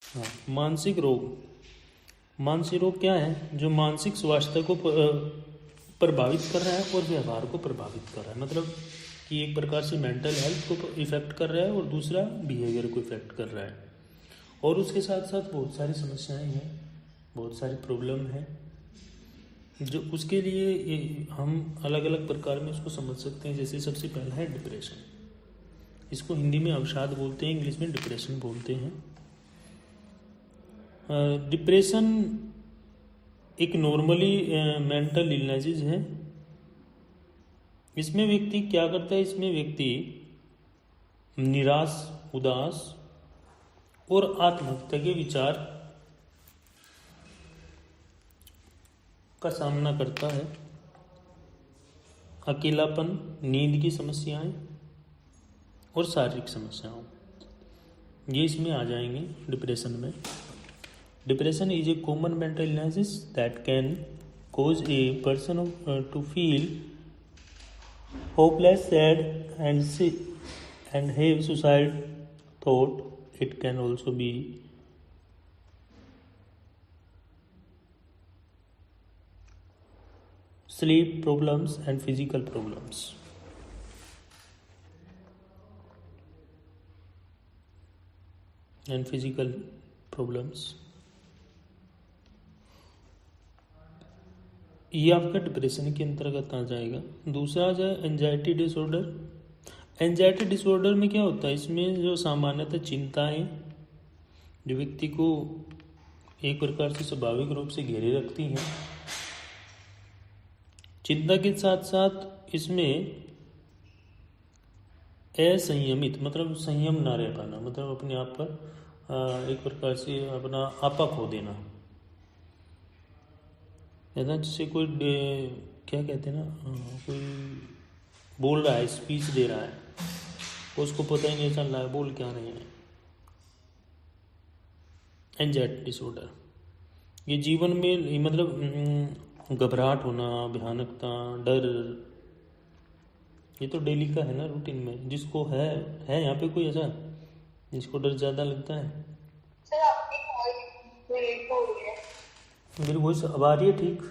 हाँ, मानसिक रोग। मानसिक रोग क्या है? जो मानसिक स्वास्थ्य को प्रभावित कर रहा है और व्यवहार को प्रभावित कर रहा है। मतलब कि एक प्रकार से मेंटल हेल्थ को इफेक्ट कर रहा है और दूसरा बिहेवियर को इफेक्ट कर रहा है। और उसके साथ साथ बहुत सारी समस्याएं हैं, बहुत सारी प्रॉब्लम है, जो उसके लिए हम अलग अलग प्रकार में उसको समझ सकते हैं। जैसे सबसे पहला है डिप्रेशन। इसको हिंदी में अवसाद बोलते हैं, इंग्लिश में डिप्रेशन बोलते हैं। डिप्रेशन एक नॉर्मली मेंटल इलनेसेस है। इसमें व्यक्ति क्या करता है? इसमें व्यक्ति निराश, उदास और आत्महत्या के विचार का सामना करता है। अकेलापन, नींद की समस्याएं और शारीरिक समस्याओं, ये इसमें आ जाएंगे डिप्रेशन में। Depression is a common mental illness that can cause a person to feel hopeless, sad, and have suicide thought. It can also be sleep problems and physical problems. ये आपका डिप्रेशन के अंतर्गत आ जाएगा। दूसरा आ जाए एंजाइटी डिसऑर्डर। एंजाइटी डिसऑर्डर में क्या होता है? इसमें जो सामान्यतः चिंताएं जो व्यक्ति को एक प्रकार से स्वाभाविक रूप से घेरे रखती हैं। चिंता के साथ साथ इसमें असंयमित, मतलब संयम ना रह पाना, मतलब अपने आप पर एक प्रकार से अपना आपा खो देना है ना। जैसे कोई क्या कहते हैं ना, कोई बोल रहा है, स्पीच दे रहा है, उसको पता ही नहीं चल रहा है बोल क्या रहे हैं। एंजाइटी डिसऑर्डर ये जीवन में मतलब घबराहट होना, भयानकता, डर, ये तो डेली का है ना रूटीन में। जिसको है यहाँ पे कोई ऐसा जिसको डर ज़्यादा लगता है? सर आपकी वॉइस ब्रेक हो रही है। मेरी वॉइस अब आ रही है ठीक?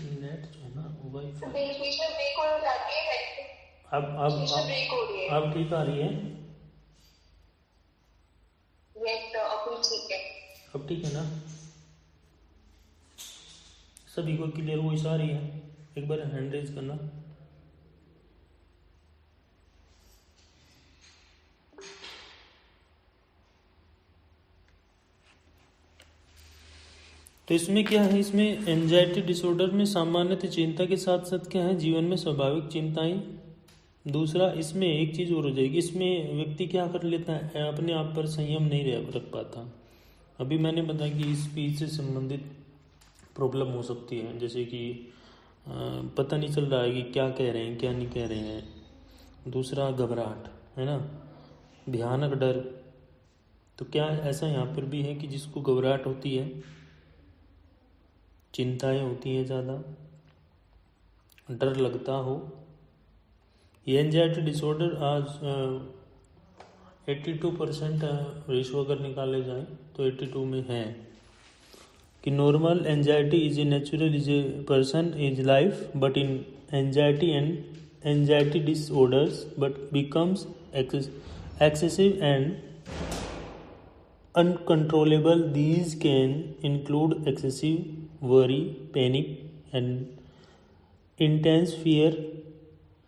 नेट जो है ना वाईफाई बीच में ब्रेक हो जाती है। ब्रेक हो रही है। अब ठीक आ रही है? अभी ठीक है। अब ठीक है ना? सभी को क्लियर वॉइस आ रही है? एक बार हैंड रेज करना। तो इसमें क्या है? इसमें एंजाइटी डिसऑर्डर में सामान्यतः चिंता के साथ साथ क्या है? जीवन में स्वाभाविक चिंताएं। दूसरा इसमें एक चीज़ और हो जाएगी, इसमें व्यक्ति क्या कर लेता है? अपने आप पर संयम नहीं रख पाता। अभी मैंने बताया कि स्पीच से संबंधित प्रॉब्लम हो सकती है, जैसे कि पता नहीं चल रहा है कि क्या कह रहे हैं क्या नहीं कह रहे हैं। दूसरा घबराहट है ना, भयानक डर। तो क्या ऐसा यहाँ पर भी है कि जिसको घबराहट होती है, चिंताएं होती हैं ज़्यादा, डर लगता हो, ये एंजाइटी डिसऑर्डर आज 82% रेशो अगर निकाले जाए तो 82 में है कि normal anxiety is a natural is a person is life, but in anxiety and anxiety disorders but becomes excessive and uncontrollable. These can include excessive worry, panic, and intense fear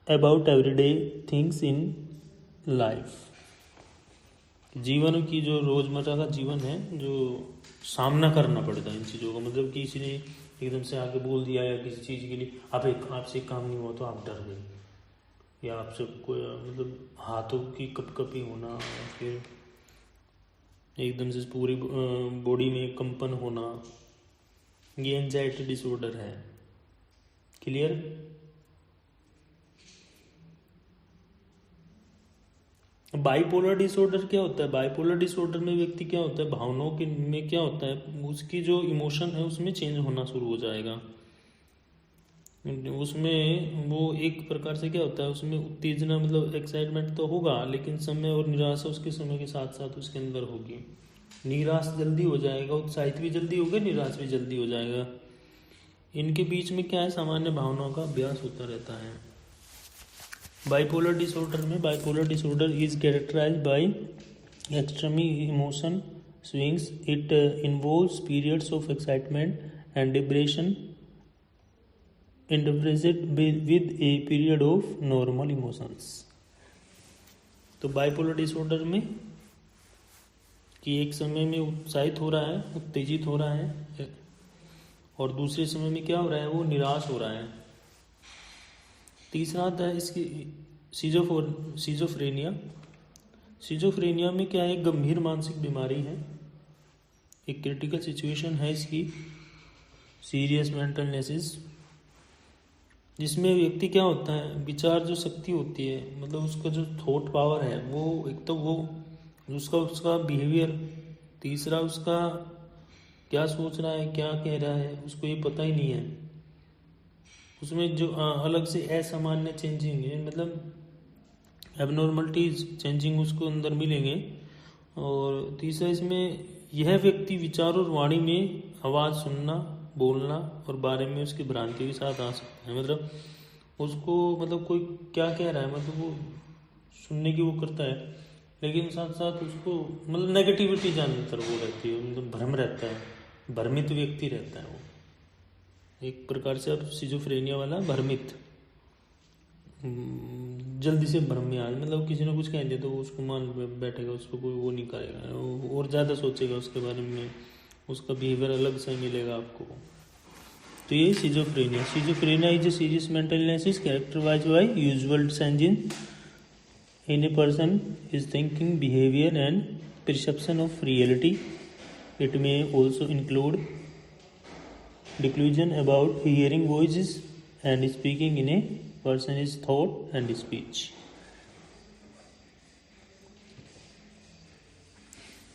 about everyday things in life. जीवन की जो रोज़मर्रा का जीवन है, जो सामना करना पड़ता है इन चीज़ों का, मतलब कि किसी ने एकदम से आके बोल दिया या किसी चीज़ के लिए आपसे काम नहीं हुआ तो आप डर गए, या आपसे कोई मतलब हाथों की कपकपी होना, या फिर एकदम से पूरी बॉडी में कंपन होना, ये एंजाइटी डिसऑर्डर है। क्लियर? बाइपोलर डिसऑर्डर क्या होता है? बाइपोलर डिसऑर्डर में व्यक्ति क्या होता है, भावनाओं के में क्या होता है, उसकी जो इमोशन है उसमें चेंज होना शुरू हो जाएगा। उसमें वो एक प्रकार से क्या होता है, उसमें उत्तेजना मतलब एक्साइटमेंट तो होगा, लेकिन समय और निराशा उसके समय के साथ साथ उसके अंदर होगी। निराश जल्दी हो जाएगा, उत्साहित भी जल्दी होगा, निराश भी जल्दी हो जाएगा। इनके बीच में क्या है, सामान्य भावनाओं का अभ्यास होता रहता है। बाइपोलर डिसऑर्डर में, bipolar disorder is characterised by extreme emotion swings. It involves periods of excitement and depression interspersed with a period of normal emotions. तो बाइपोलर डिसऑर्डर में कि एक समय में उत्साहित हो रहा है, उत्तेजित हो रहा है, और दूसरे समय में क्या हो रहा है, वो निराश हो रहा है। तीसरा आता है इसकी सिजोफ्रेनिया। सिजोफ्रेनिया में क्या है, एक गंभीर मानसिक बीमारी है, एक क्रिटिकल सिचुएशन है इसकी, सीरियस मेंटल इलनेस, जिसमें व्यक्ति क्या होता है, विचार जो शक्ति होती है, मतलब उसका जो थॉट पावर है, वो एक तो वो उसका बिहेवियर, तीसरा उसका क्या सोच रहा है, क्या कह रहा है, उसको ये पता ही नहीं है। उसमें जो अलग से असामान्य चेंजिंग है, मतलब एबनॉर्मलिटीज चेंजिंग उसको अंदर मिलेंगे। और तीसरा इसमें यह व्यक्ति विचार और वाणी में आवाज़ सुनना, बोलना और बारे में उसकी भ्रांति के साथ आ सकता है। मतलब उसको मतलब कोई क्या कह रहा है, मतलब वो सुनने की वो करता है, लेकिन साथ साथ उसको मतलब नेगेटिविटी ज़्यादातर वो रहती है, मतलब भ्रम रहता है, भ्रमित व्यक्ति रहता है वो, एक प्रकार से अब सिजोफ्रेनिया वाला भ्रमित, जल्दी से भ्रम में आ, मतलब किसी ने कुछ कह दिया तो वो उसको मान बैठेगा, उसको कोई वो नहीं करेगा, और ज़्यादा सोचेगा उसके बारे में, उसका बिहेवियर अलग से मिलेगा आपको। तो ये schizophrenia. Schizophrenia is a serious mental illness characterized by usual changing in a person is thinking, behavior and perception of reality. It may also include delusion about hearing voices and speaking in a person is thought and speech.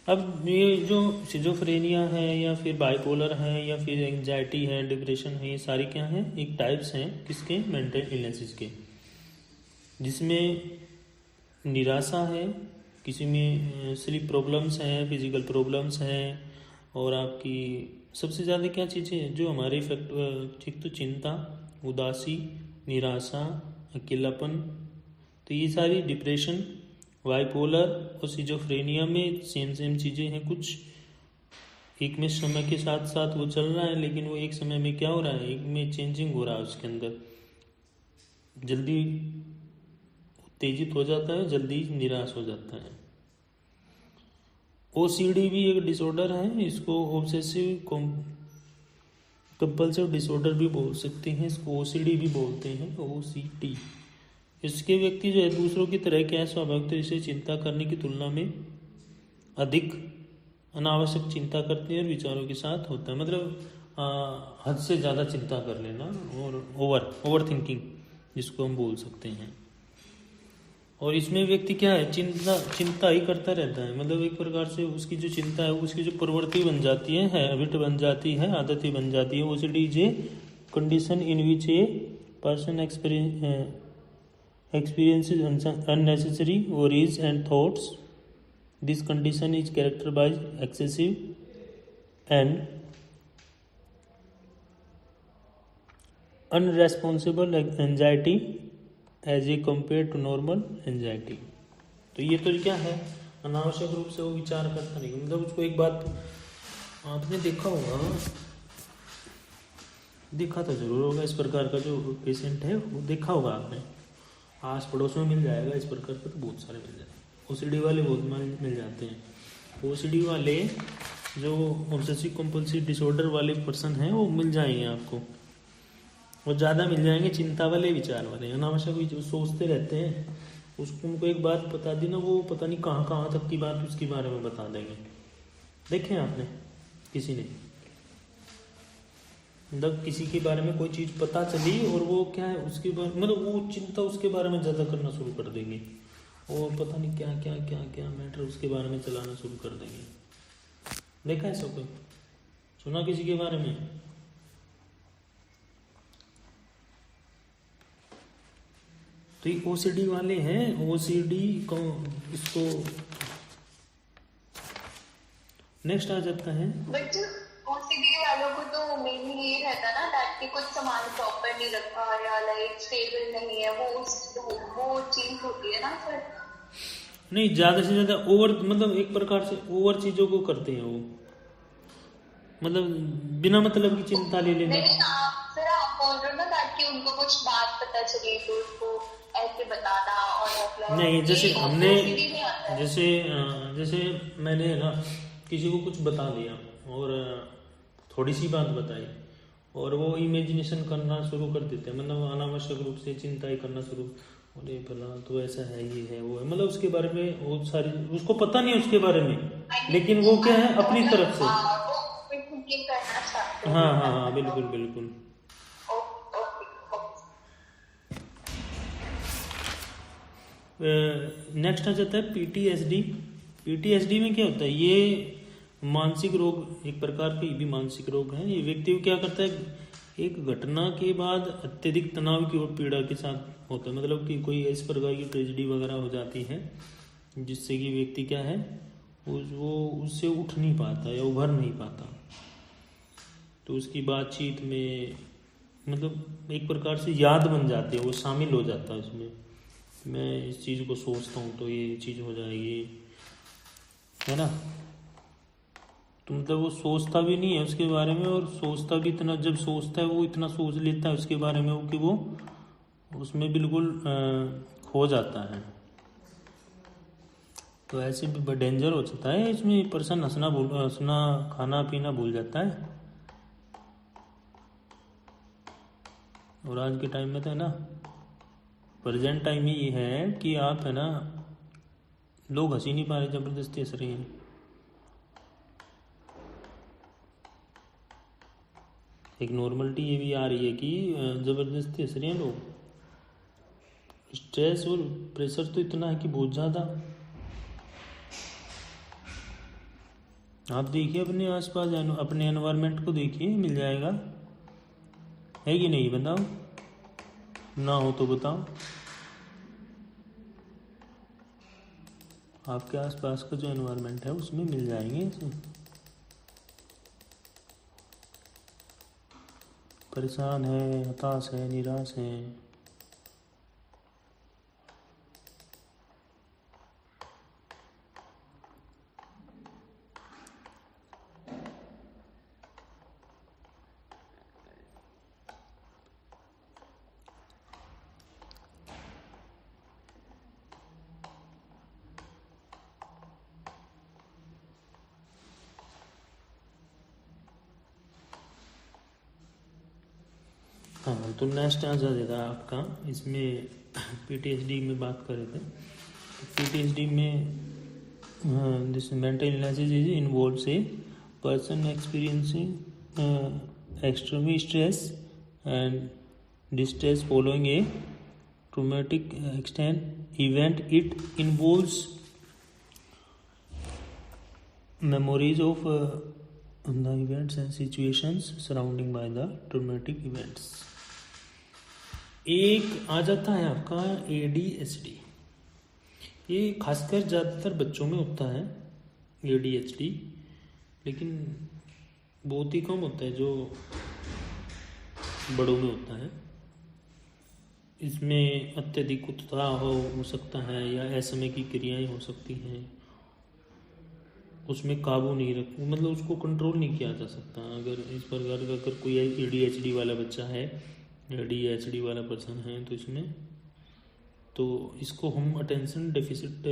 अब ये जो schizophrenia है या फिर bipolar है या फिर anxiety है, डिप्रेशन है, ये सारी क्या हैं, एक टाइप्स हैं किसके, मेंटल इलनेसेस के, जिसमें निराशा है, किसी में स्लीप प्रॉब्लम्स हैं, फिजिकल प्रॉब्लम्स हैं, और आपकी सबसे ज़्यादा क्या चीज़ें हैं जो हमारे इफेक्ट, ठीक तो चिंता, उदासी, निराशा, अकेलापन, तो ये सारी डिप्रेशन, बाइपोलर और सिजोफ्रेनिया में सेम चीज़ें हैं कुछ। एक में समय के साथ साथ वो चल रहा है, लेकिन वो एक समय में क्या हो रहा है, एक में चेंजिंग हो रहा है, उसके अंदर जल्दी उत्तेजित हो जाता है, जल्दी निराश हो जाता है। OCD भी एक डिसऑर्डर है, इसको ऑब्सेसिव कंपल्सिव डिसऑर्डर भी बोल सकते हैं, इसको OCD भी बोलते हैं, OCD। इसके व्यक्ति जो है दूसरों की तरह के स्वाभाविक तरीके से चिंता करने की तुलना में अधिक अनावश्यक चिंता करते हैं और विचारों के साथ होता है, मतलब हद से ज़्यादा चिंता कर लेना, और ओवर थिंकिंग जिसको हम बोल सकते हैं। और इसमें व्यक्ति क्या है, चिंता ही करता रहता है, मतलब एक प्रकार से उसकी जो चिंता है, उसकी जो प्रवृत्ति बन जाती है, हैबिट बन जाती है, आदत ही बन जाती है। OCD is a condition in which a person experiences unnecessary worries and thoughts. This condition is characterized by excessive and unresponsible anxiety as a compared to normal anxiety. तो ये तो क्या है, अनावश्यक रूप से वो विचार करता नहीं, मतलब उसको एक बात आपने देखा होगा, देखा तो जरूर होगा, इस प्रकार का जो पेशेंट है वो देखा होगा आपने, आस पड़ोस में मिल जाएगा इस प्रकार का, तो बहुत सारे मिल जाते हैं। OCD वाले बहुत मिल जाते हैं। OCD वाले जो ऑब्सेसिव कंपल्सिव डिसऑर्डर वाले पर्सन हैं वो मिल जाएंगे आपको, वो ज़्यादा मिल जाएंगे। चिंता वाले, विचार वाले, अनावश्यक जो सोचते रहते हैं, उसको उनको एक बात बता दी ना, वो पता नहीं कहाँ कहाँ तक की बात उसके बारे में बता देंगे। देखें आपने किसी ने, मतलब किसी के बारे में कोई चीज़ पता चली और वो क्या है उसके बारे, मतलब वो चिंता उसके बारे में ज़्यादा करना शुरू कर देंगे, और पता नहीं क्या क्या क्या क्या मैटर उसके बारे में चलाना शुरू कर देंगे। देखा है सब, सुना किसी के बारे में? तो ये ओसीडी वाले हैं, ओसीडी को इसको नेक्स्ट आ जाता है। बट ओसीडी वालों को तो मेनली ये रहता ना दैट कि कुछ सामान प्रॉपर नहीं रखा या लाइक स्टेबल नहीं है, वो चीज होती है ना सर। नहीं, ज्यादा से ज्यादा ओवर, मतलब एक प्रकार से ओवर चीजों को करते हैं वो, मतलब बिना मतलब की चिंता ले लेना। नहीं, आप बोल रहे हो ना ताकि उनको कुछ बात पता चले तो उसको ऐसे बताना और मतलब नहीं, जैसे हमने OCD नहीं आता है। जैसे मैंने ना किसी को कुछ बता दिया और थोड़ी सी बात बताई और वो इमेजिनेशन करना शुरू कर देते हैं, मतलब अनावश्यक रूप से चिंता ही करना शुरू, अरे भला तो ऐसा है, ये है वो है, मतलब उसके बारे में बहुत सारी, उसको पता नहीं उसके बारे में, लेकिन वो क्या है अपनी तरफ से। वो थिंकिंग करना चाहते हैं। हाँ हाँ हाँ, बिल्कुल बिल्कुल। नेक्स्ट आ जाता है पीटीएसडी। पीटीएसडी में क्या होता है, ये मानसिक रोग, एक प्रकार के ये भी मानसिक रोग है। ये व्यक्ति को क्या करता है, एक घटना के बाद अत्यधिक तनाव की और पीड़ा के साथ होता है, मतलब कि कोई इस प्रकार की ट्रेजेडी वगैरह हो जाती है जिससे कि व्यक्ति क्या है, वो उससे उठ नहीं पाता या उभर नहीं पाता। तो उसकी बातचीत में मतलब एक प्रकार से याद बन जाती है, वो शामिल हो जाता है उसमें, मैं इस चीज़ को सोचता हूँ तो ये चीज़ हो जाएगी, है ना। तो मतलब वो सोचता भी नहीं है उसके बारे में, और सोचता भी इतना, जब सोचता है वो इतना सोच लेता है उसके बारे में वो कि वो उसमें बिल्कुल खो जाता है। तो ऐसे भी डेंजर हो जाता है इसमें, पर्सन हंसना खाना पीना भूल जाता है। और आज के टाइम में तो है ना, प्रेजेंट टाइम में ये है कि आप है ना, लोग हंस ही नहीं पा रहे, जबरदस्ती हंस रहे हैं। एक नॉर्मलिटी ये भी आ रही है कि जबरदस्ती हंस रहे हैं लोग। स्ट्रेस और प्रेशर तो इतना है कि बहुत ज़्यादा। आप देखिए अपने आसपास, अपने एनवायरनमेंट को देखिए, मिल जाएगा, है कि नहीं, बताओ, ना हो तो बताओ। आपके आसपास का जो एनवायरनमेंट है उसमें मिल जाएंगे ऐसे। परेशान है, हताश है, निराश है। हाँ, तो नेक्स्ट आ जाएगा आपका, इसमें पीटीएसडी में बात कर रहे थे। पीटीएसडी में this mental illness is involves a person experiencing extreme stress and distress following A traumatic extent event. It involves memories of the events and situations surrounding by the traumatic events। एक आ जाता है आपका ADHD। ये खासकर ज़्यादातर बच्चों में होता है ADHD, लेकिन बहुत ही कम होता है जो बड़ों में होता है। इसमें अत्यधिक उत्साह हो सकता है या असमय की क्रियाएं हो सकती हैं, उसमें काबू नहीं रख, मतलब उसको कंट्रोल नहीं किया जा सकता। अगर इस प्रकार का अगर कोई ADHD वाला बच्चा है, ADHD वाला पर्सन है, तो इसको हम attention deficit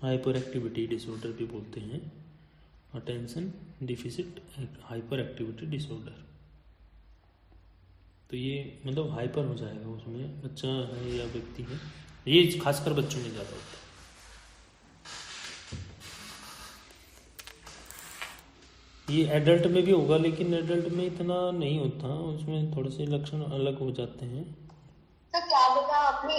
hyper activity disorder भी बोलते हैं। Attention deficit hyper activity disorder. तो ये मतलब हाइपर हो जाएगा उसमें, बच्चा है या व्यक्ति है, ये खासकर बच्चों में ज़्यादा होता है। ये एडल्ट में भी होगा, लेकिन एडल्ट में इतना नहीं होता, उसमें थोड़े से लक्षण अलग हो जाते हैं। तो क्या बताया आपने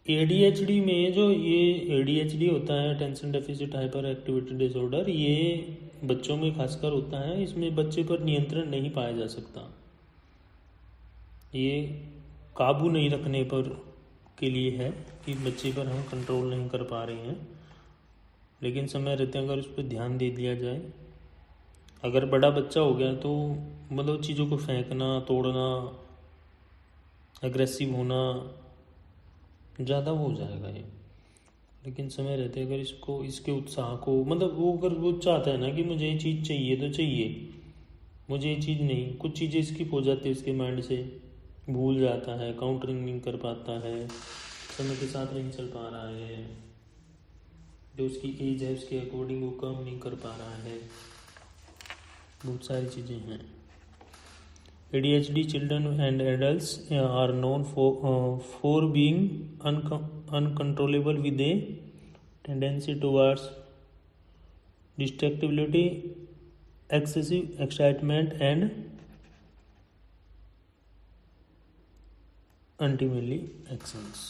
ADHD में जो ये ADHD होता है, attention deficit hyper activity disorder, ये बच्चों में खासकर होता है। इसमें बच्चे पर नियंत्रण नहीं पाया जा सकता। ये काबू नहीं रखने पर के लिए है कि बच्चे पर हम कंट्रोल नहीं कर पा रहे हैं, लेकिन समय रहते अगर उस पर ध्यान दे दिया जाए। अगर बड़ा बच्चा हो गया तो मतलब चीज़ों को फेंकना, तोड़ना, एग्रेसिव होना ज़्यादा वो हो जाएगा ये। लेकिन समय रहते अगर इसको, इसके उत्साह को, मतलब वो अगर वो चाहता है ना कि मुझे ये चीज़ चाहिए तो चाहिए, मुझे ये चीज़ नहीं, कुछ चीज़ें स्किप हो जाती है उसके माइंड से, भूल जाता है, काउंटरिंग नहीं कर पाता है, समय के साथ नहीं चल पा रहा है, जो उसकी एज है उसके अकॉर्डिंग वो काम नहीं कर पा रहा है, बहुत सारी चीज़ें हैं। ADHD children and adults are known for being uncontrollable with a tendency towards distractibility, excessive excitement and untimely actions।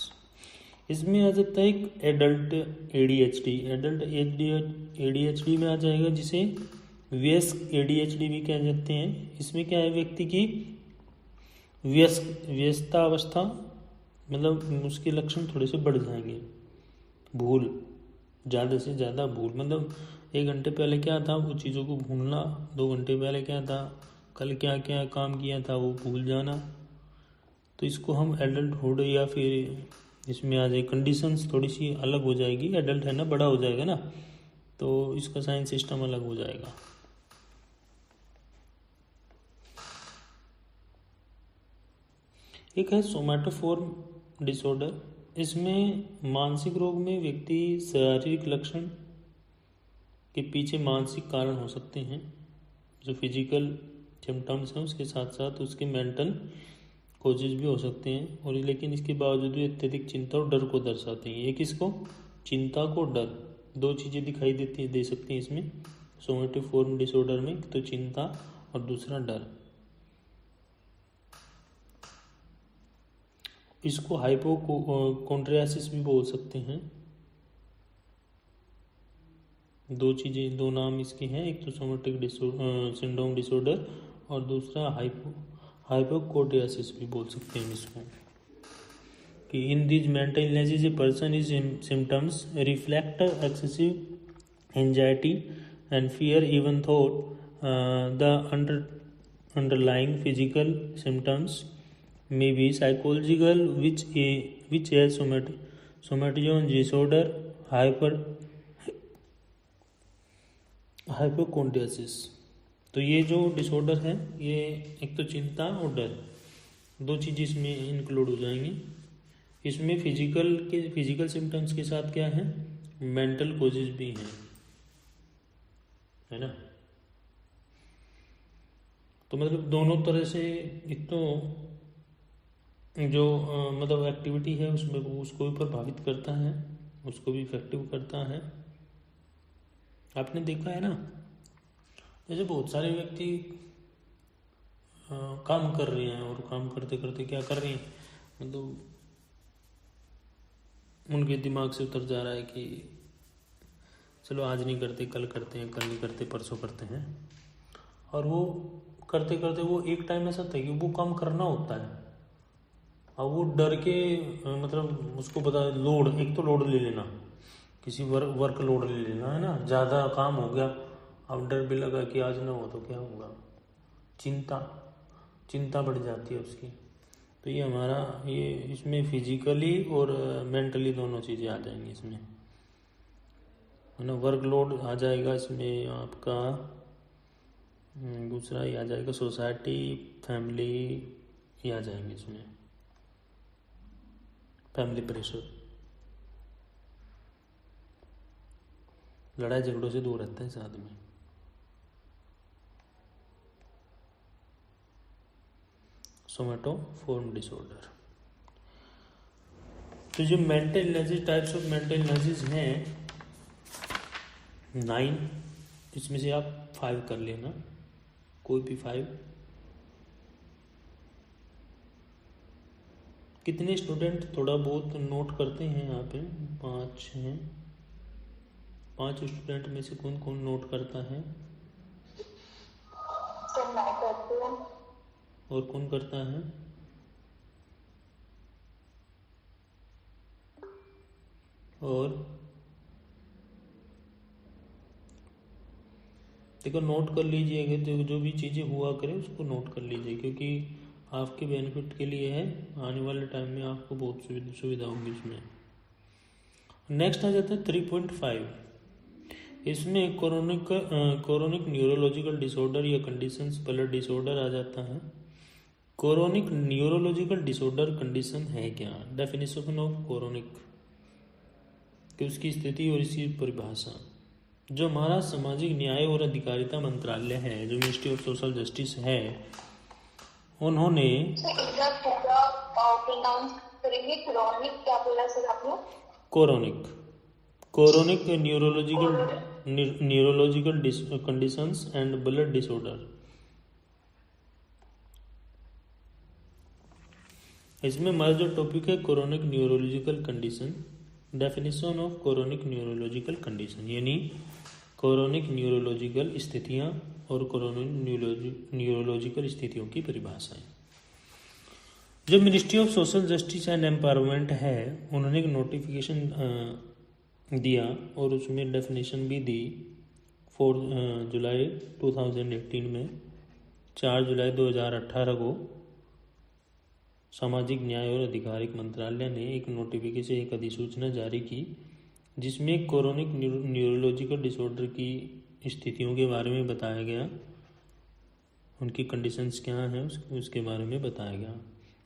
इसमें आ जाता है एक एडल्ट ADHD। एडल्ट ADHD में आ जाएगा जिसे व्यस्क ADHD भी कह सकते हैं। इसमें क्या है, व्यक्ति की व्यस्तता अवस्था, मतलब उसके लक्षण थोड़े से बढ़ जाएंगे। भूल, ज़्यादा से ज़्यादा भूल, मतलब 1 घंटे पहले क्या था वो चीज़ों को भूलना, 2 घंटे पहले क्या था, कल क्या क्या काम किया था वो भूल जाना। तो इसको हम एडल्टहुड या फिर इसमें आ जाए कंडीशंस थोड़ी सी अलग हो जाएगी। एडल्ट है ना, बड़ा हो जाएगा ना, तो इसका साइन सिस्टम अलग हो जाएगा। एक है सोमैटोफोर्म डिसऑर्डर। इसमें मानसिक रोग में व्यक्ति शारीरिक लक्षण के पीछे मानसिक कारण हो सकते हैं, जो फिजिकल सिम्टम्स हैं उसके साथ साथ उसके मेंटल कॉजेज भी हो सकते हैं, और लेकिन इसके बावजूद भी अत्यधिक चिंता और डर को दर्शाते हैं। एक इसको चिंता को डर, 2 चीज़ें दिखाई दे सकती हैं इसमें सोमैटोफोर्म डिसऑर्डर में, तो चिंता और दूसरा डर। इसको हाइपोकोंड्रियासिस भी बोल सकते हैं। 2 चीज़ें, 2 नाम इसके हैं, एक तो सोमैटिक सिंड्रोम डिसऑर्डर और दूसरा हाइपोकोंड्रियासिस भी बोल सकते हैं इसको। कि in this mental illnesses A person is symptoms reflect excessive anxiety and fear even thought the underlying physical symptoms may be psychological, which has somatization disorder, hypochondriasis। तो ये जो डिसऑर्डर है ये एक तो चिंता और डर, 2 चीज़ इसमें इंक्लूड हो जाएंगी। इसमें फिजिकल सिम्टम्स के साथ क्या है, मेंटल कॉजेज भी हैं, है ना। तो मतलब दोनों तरह से, एक तो जो मतलब एक्टिविटी है उसमें वो उसको भी प्रभावित करता है, उसको भी इफेक्टिव करता है। आपने देखा है ना, जैसे बहुत सारे व्यक्ति काम कर रहे हैं और काम करते करते क्या कर रहे हैं, मतलब उनके दिमाग से उतर जा रहा है कि चलो आज नहीं करते, कल करते हैं, कल नहीं करते, परसों करते हैं, और वो करते करते वो एक टाइम ऐसा था कि वो काम करना होता है, अब वो डर के मतलब उसको पता है लोड, एक तो लोड ले लेना, किसी वर्क लोड ले लेना, है ना, ज़्यादा काम हो गया, अब डर भी लगा कि आज ना हो तो क्या होगा, चिंता बढ़ जाती है उसकी। तो ये हमारा ये इसमें फिजिकली और मेंटली दोनों चीज़ें आ जाएंगी इसमें, है ना। वर्क लोड आ जाएगा इसमें आपका, दूसरा ये आ जाएगा सोसाइटी, फैमिली, ये आ जाएंगे इसमें, फैमिली प्रेशर, लड़ाई झगड़ों से दूर रहता है साथ में। सोमैटोफोर्म डिसऑर्डर। तो जो mental illnesses, types of mental illnesses हैं 9, इसमें से आप 5 कर लेना, कोई भी 5। कितने स्टूडेंट थोड़ा बहुत नोट करते हैं यहाँ पे, 5 हैं, 5 स्टूडेंट में से कौन कौन नोट करता है? तो मैं करती हूँ। और कौन करता है? और देखो नोट कर लीजिएगा, जो भी चीज़ें हुआ करे उसको नोट कर लीजिए, क्योंकि आपके बेनिफिट के लिए है, आने वाले टाइम में आपको बहुत सुविधा होगी इसमें। नेक्स्ट आ जाता है 3.5। इसमें कोरोनिक न्यूरोलॉजिकल डिसऑर्डर या कंडीशंस, ब्लड डिसऑर्डर आ जाता है। कोरोनिक न्यूरोलॉजिकल डिसऑर्डर कंडीशन है क्या? डेफिनेशन ऑफ कोरोनिक कि उसकी स्थिति और इसकी परिभाषा। जो हमारा सामाजिक न्याय और अधिकारिता मंत्रालय है, जो मिनिस्ट्री ऑफ सोशल जस्टिस है, उन्होंने प्रोनाउंस करेंगे क्रोनिक, क्या बोला सर आप लोग? Chorionic neurological conditions and blood disorder. इसमें हमारा जो टॉपिक है chorionic neurological condition, definition of chorionic neurological condition, यानी कोरोनिक न्यूरोलॉजिकल स्थितियां और कोरोनिक न्यूरोलॉजिकल स्थितियों की परिभाषाएं। जो ministry of social justice and empowerment है, उन्होंने एक नोटिफिकेशन दिया और उसमें डेफिनेशन भी दी 4 जुलाई 2018 में। 4 जुलाई 2018 को सामाजिक न्याय और आधिकारिक मंत्रालय ने एक नोटिफिकेशन, एक अधिसूचना जारी की, जिसमें कोरोनिक न्यूरोलॉजिकल डिसऑर्डर की स्थितियों के बारे में बताया गया, उनकी कंडीशंस क्या हैं उसके बारे में बताया गया।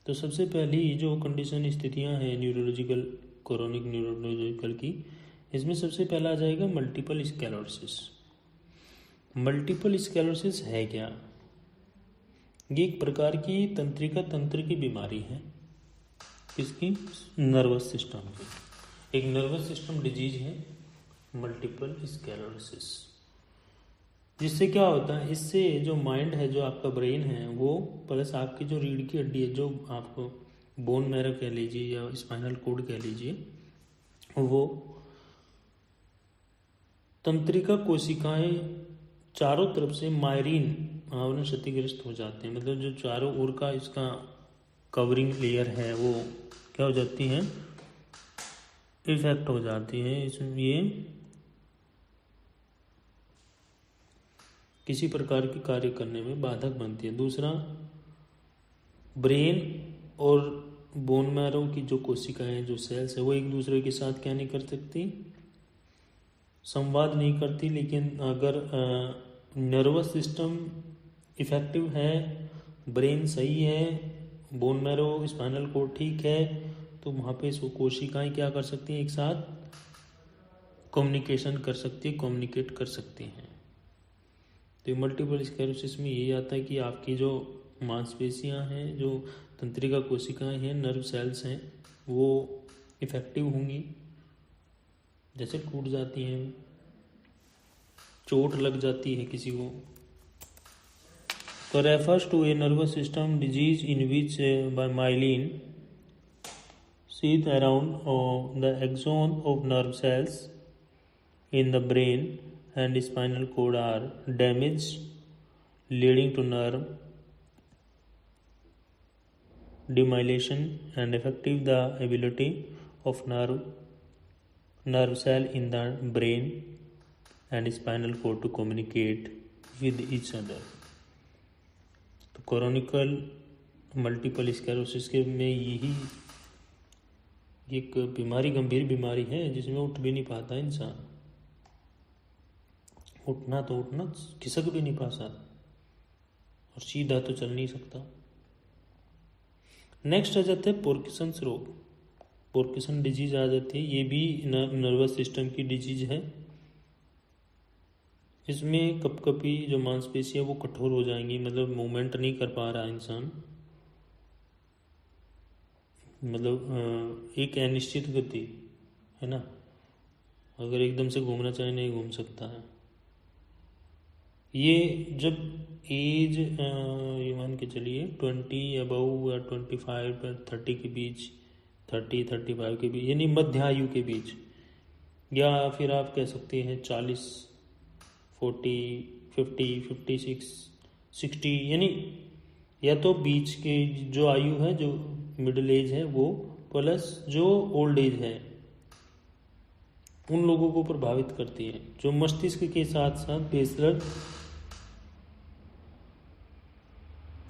तो सबसे पहली जो कंडीशन स्थितियां हैं न्यूरोलॉजिकल, कोरोनिक न्यूरोलॉजिकल की, इसमें सबसे पहला आ जाएगा मल्टीपल स्क्लेरोसिस। मल्टीपल स्क्लेरोसिस है क्या? ये एक प्रकार की तंत्रिका तंत्र की बीमारी है। किसकी? नर्वस सिस्टम की। एक नर्वस सिस्टम डिजीज है मल्टीपल स्क्लेरोसिस। जिससे क्या होता है, इससे जो माइंड है, जो आपका ब्रेन है, वो प्लस आपकी जो रीढ़ की हड्डी है, जो आपको बोन मैरो कह लीजिए या स्पाइनल कोड कह लीजिए, वो तंत्रिका कोशिकाएं चारों तरफ से मायरीन आवरण क्षतिग्रस्त हो जाते हैं। मतलब जो चारों ओर का इसका कवरिंग लेयर है वो क्या हो जाती है, इफेक्ट हो जाती है। इसमें ये किसी प्रकार की कार्य करने में बाधक बनती है। दूसरा, ब्रेन और बोन मैरो की जो कोशिकाएं, जो सेल्स है, वो एक दूसरे के साथ क्या नहीं कर सकती, संवाद नहीं करती। लेकिन अगर नर्वस सिस्टम इफेक्टिव है, ब्रेन सही है, बोन मैरो स्पाइनल कोड ठीक है, तो वहाँ पे वो कोशिकाएं क्या कर सकती हैं, एक साथ कम्युनिकेशन कर सकती है, कम्युनिकेट कर सकती हैं। तो मल्टीपल स्क्लेरोसिस में ये आता है कि आपकी जो मांसपेशियां हैं, जो तंत्रिका कोशिकाएं हैं, नर्व सेल्स हैं, वो इफेक्टिव होंगी। जैसे टूट जाती हैं, चोट लग जाती है किसी को, तो refers to a nervous system disease in which by myelin sheath around the axon of nerve cells in the brain and spinal cord are damaged, leading to nerve demyelination and affecting the ability of nerve cell in the brain and spinal cord to communicate with each other. तो कोरोनिकल multiple sclerosis के में यही एक बीमारी, गंभीर बीमारी है, जिसमें उठ भी नहीं पाता इंसान। उठना, खिसक भी नहीं पाता और सीधा तो चल नहीं सकता। नेक्स्ट आ जाता है पार्किंसंस रोग, पार्किंसन डिजीज आ जाती है। ये भी नर्वस सिस्टम की डिजीज है। इसमें कपकपी जो मांसपेशियां वो कठोर हो जाएंगी, मतलब मूवमेंट नहीं कर पा रहा इंसान, मतलब एक अनिश्चित गति है ना, अगर एकदम से घूमना चाहे नहीं घूम सकता है। ये जब एज ये मान के चलिए 20 अबव या 25 30 के बीच, 30-35 के बीच, यानी मध्य आयु के बीच, या फिर आप कह सकते हैं 40, 40, 50, 56, 60, यानी या तो बीच के जो आयु है, जो मिडिल एज है वो, प्लस जो ओल्ड एज है, उन लोगों को प्रभावित करती है जो मस्तिष्क के साथ साथ बेसलर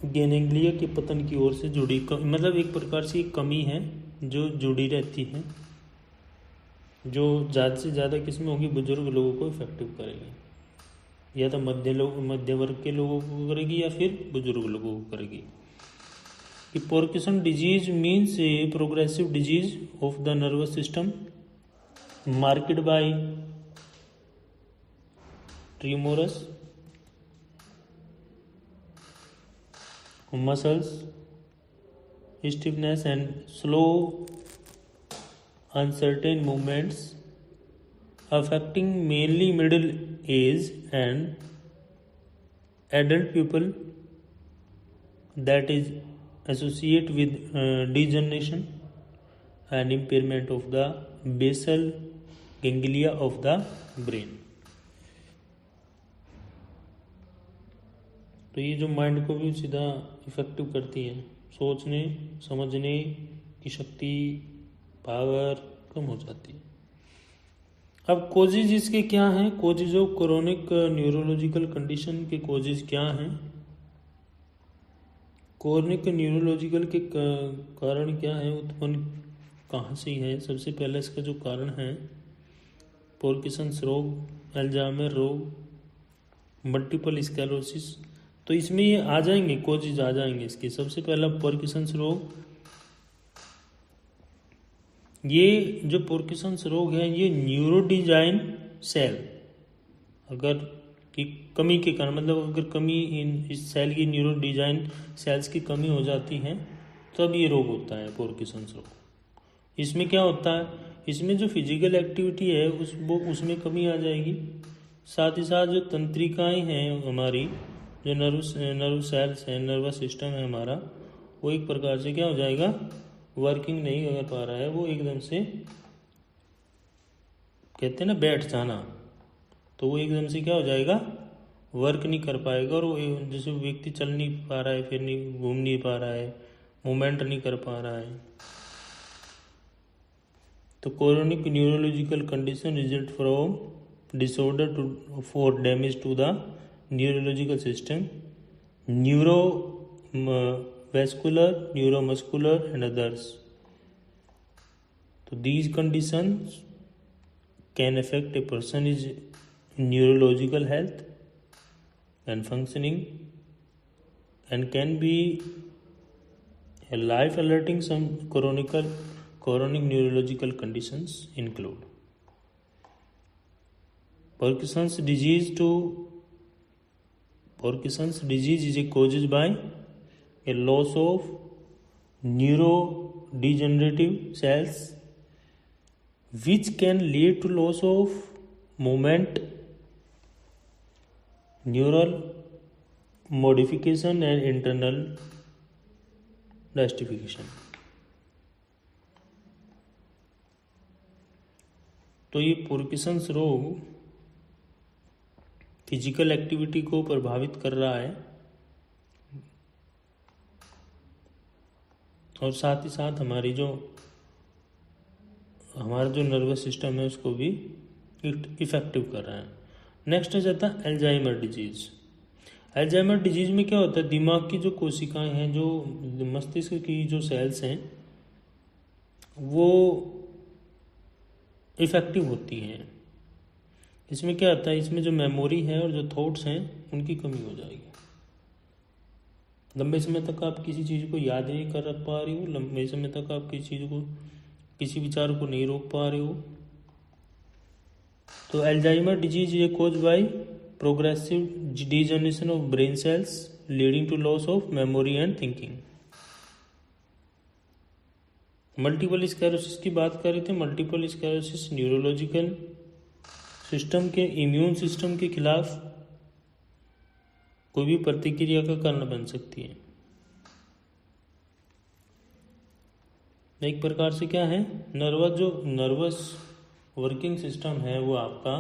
गेनेग्लिया के पतन की ओर से जुड़ी मतलब एक प्रकार से एक कमी है जो जुड़ी रहती है, जो ज़्यादा से ज़्यादा किस में होगी, बुजुर्ग लोगों को इफेक्टिव करेगी, या तो मध्य वर्ग के लोगों को करेगी या फिर बुजुर्ग लोगों को करेगी। कि Parkinson disease means a progressive disease of the nervous system marked by tremors muscles stiffness and slow uncertain movements, affecting mainly middle age and adult people, that is associate with degeneration and impairment of the basal ganglia of the brain। तो ये जो mind को भी सीधा effective करती है, सोचने समझने की शक्ति, पावर कम हो जाती है। अब कोजेज इसके क्या हैं? Causes of chronic neurological condition के कोजेज क्या हैं? क्रोनिक न्यूरोलॉजिकल के कारण क्या है, उत्पन्न कहाँ से है? सबसे पहले इसका जो कारण है पार्किंसंस रोग, अल्जाइमर रोग, मल्टीपल स्क्लेरोसिस। तो इसमें ये आ जाएंगे, कोजेज आ जाएंगे इसके। सबसे पहला पार्किंसंस रोग। ये जो पार्किंसंस रोग है ये न्यूरोडिजाइन सेल अगर की कमी के कारण, मतलब अगर कमी इस सेल की न्यूरोडिजाइन सेल्स की कमी हो जाती है तब ये रोग होता है पार्किंसंस रोग। इसमें क्या होता है, इसमें जो फिजिकल एक्टिविटी है उसमें कमी आ जाएगी, साथ ही साथ जो तंत्रिकाएं हैं हमारी, जो नर्व सेल्स है, नर्वस सिस्टम है हमारा, वो एक प्रकार से क्या हो जाएगा, वर्किंग नहीं कर पा रहा है, वो एकदम से कहते हैं ना बैठ जाना, तो वो एकदम से क्या हो जाएगा, वर्क नहीं कर पाएगा। और वो जैसे व्यक्ति चल नहीं पा रहा है, फिर नहीं घूम नहीं पा रहा है, मूवमेंट नहीं कर पा रहा है। तो chronic neurological condition result from disorder to for damage to the neurological system, neurovascular, neuromuscular and others. So these conditions can affect a person's neurological health and functioning and can be a life alerting. Some chronic neurological conditions include Parkinson's disease is caused by a loss of neurodegenerative cells which can lead to loss of movement, neural modification and internal plastification। तो ये Parkinson's रोग physical activity को प्रभावित कर रहा है और साथ ही साथ हमारा जो नर्वस सिस्टम है उसको भी इफेक्टिव कर रहा है। नेक्स्ट आ जाता है अल्जाइमर डिजीज। अल्जाइमर डिजीज में क्या होता है, दिमाग की जो कोशिकाएं हैं, जो मस्तिष्क की जो सेल्स हैं, वो इफेक्टिव होती हैं। इसमें क्या होता है, इसमें जो मेमोरी है और जो थॉट्स हैं उनकी कमी हो जाएगी। लंबे समय तक आप किसी चीज़ को याद नहीं कर पा रही हो, लंबे समय तक आप किसी विचार को नहीं रोक पा रहे हो। तो अल्जाइमर डिजीज ये cause by progressive degeneration of brain cells leading to loss of memory and thinking. Multiple sclerosis की बात कर रहे थे। मल्टीपल स्क्लेरोसिस न्यूरोलॉजिकल सिस्टम के इम्यून सिस्टम के खिलाफ कोई भी प्रतिक्रिया का कारण बन सकती है। एक प्रकार से क्या है, नर्वस वर्किंग सिस्टम है वो आपका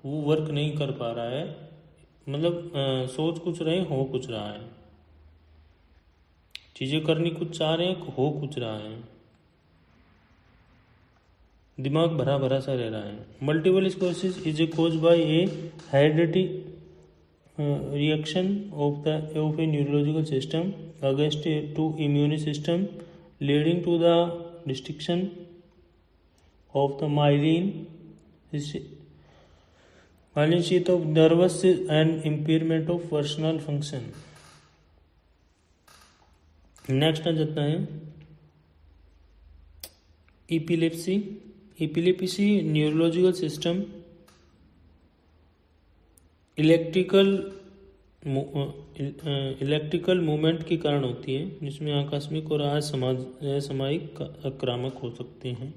वो वर्क नहीं कर पा रहा है, मतलब सोच कुछ रहे हो कुछ रहा है, चीज़ें करनी कुछ चाह रहे हैं हो कुछ रहा है। दिमाग भरा भरा सा रह रहा है। Multiple sclerosis is a cause by a heredity reaction of a neurological system against to immune system, leading to the destruction of the myelin sheath of nervous and impairment of personal function. Next आ जाता है epilepsy. epilepsy neurological system electrical movement के कारण होती है, जिसमें आकस्मिक और असामयिक आक्रामक हो सकते हैं।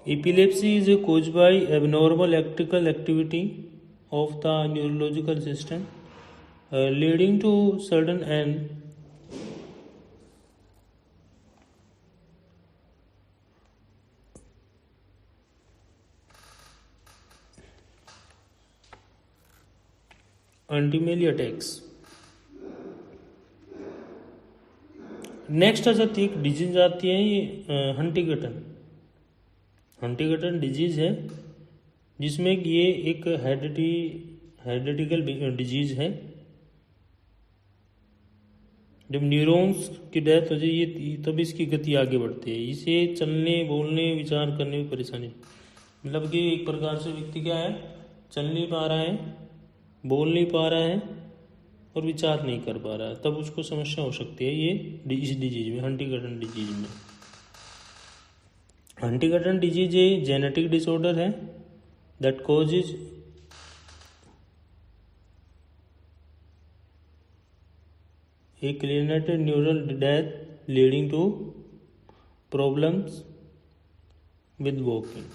Epilepsy is cause by abnormal electrical activity of the neurological system leading to sudden and ultimately attacks. Next आ जाती है एक डिजीज आती है, ये हंटिंगटन डिजीज है, जिसमें ये एक हेरिडिटिकल डिजीज है। जब न्यूरॉन्स की डेथ हो जाए ये तब इसकी गति आगे बढ़ती है, इसे चलने बोलने विचार करने में परेशानी, मतलब कि एक प्रकार से व्यक्ति क्या है, चल नहीं पा रहा है, बोल नहीं पा रहा है और विचार नहीं कर पा रहा है, तब उसको समस्या हो सकती है ये इस डिजीज में, हंटिंगटन डिजीज में। Huntington disease a genetic disorder है that causes a clinated neural death leading to problems with walking.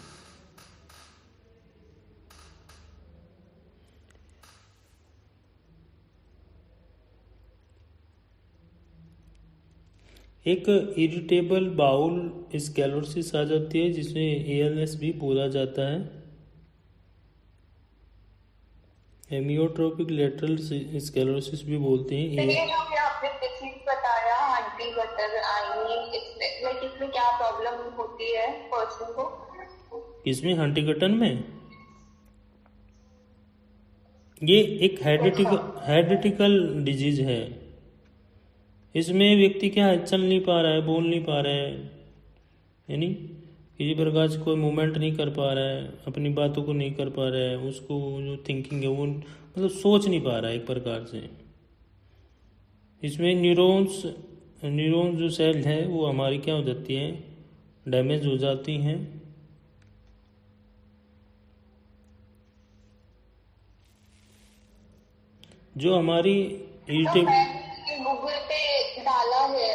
एक इरिटेबल बाउल स्क्लेरोसिस आ जाती है, जिसमें ALS भी बोला जाता है। हेमियोट्रोपिक लेटरल स्क्लेरोसिस भी बोलते हैं। ये जो भी आपने डिसीज बताया हंटिंगटन इसमें क्या प्रॉब्लम होती है पर्सन को? इसमें हंटिंगटन में ये एक हेरिडिटिकल डिजीज है। इसमें व्यक्ति क्या है, चल नहीं पा रहा है, बोल नहीं पा रहा है, यानी किसी प्रकार से कोई मूवमेंट नहीं कर पा रहा है, अपनी बातों को नहीं कर पा रहा है, उसको जो थिंकिंग है वो मतलब सोच नहीं पा रहा है एक प्रकार से। इसमें न्यूरॉन्स जो सेल है वो हमारी क्या हो जाती है, डैमेज हो जाती हैं। जो हमारी गूगल पे डाला है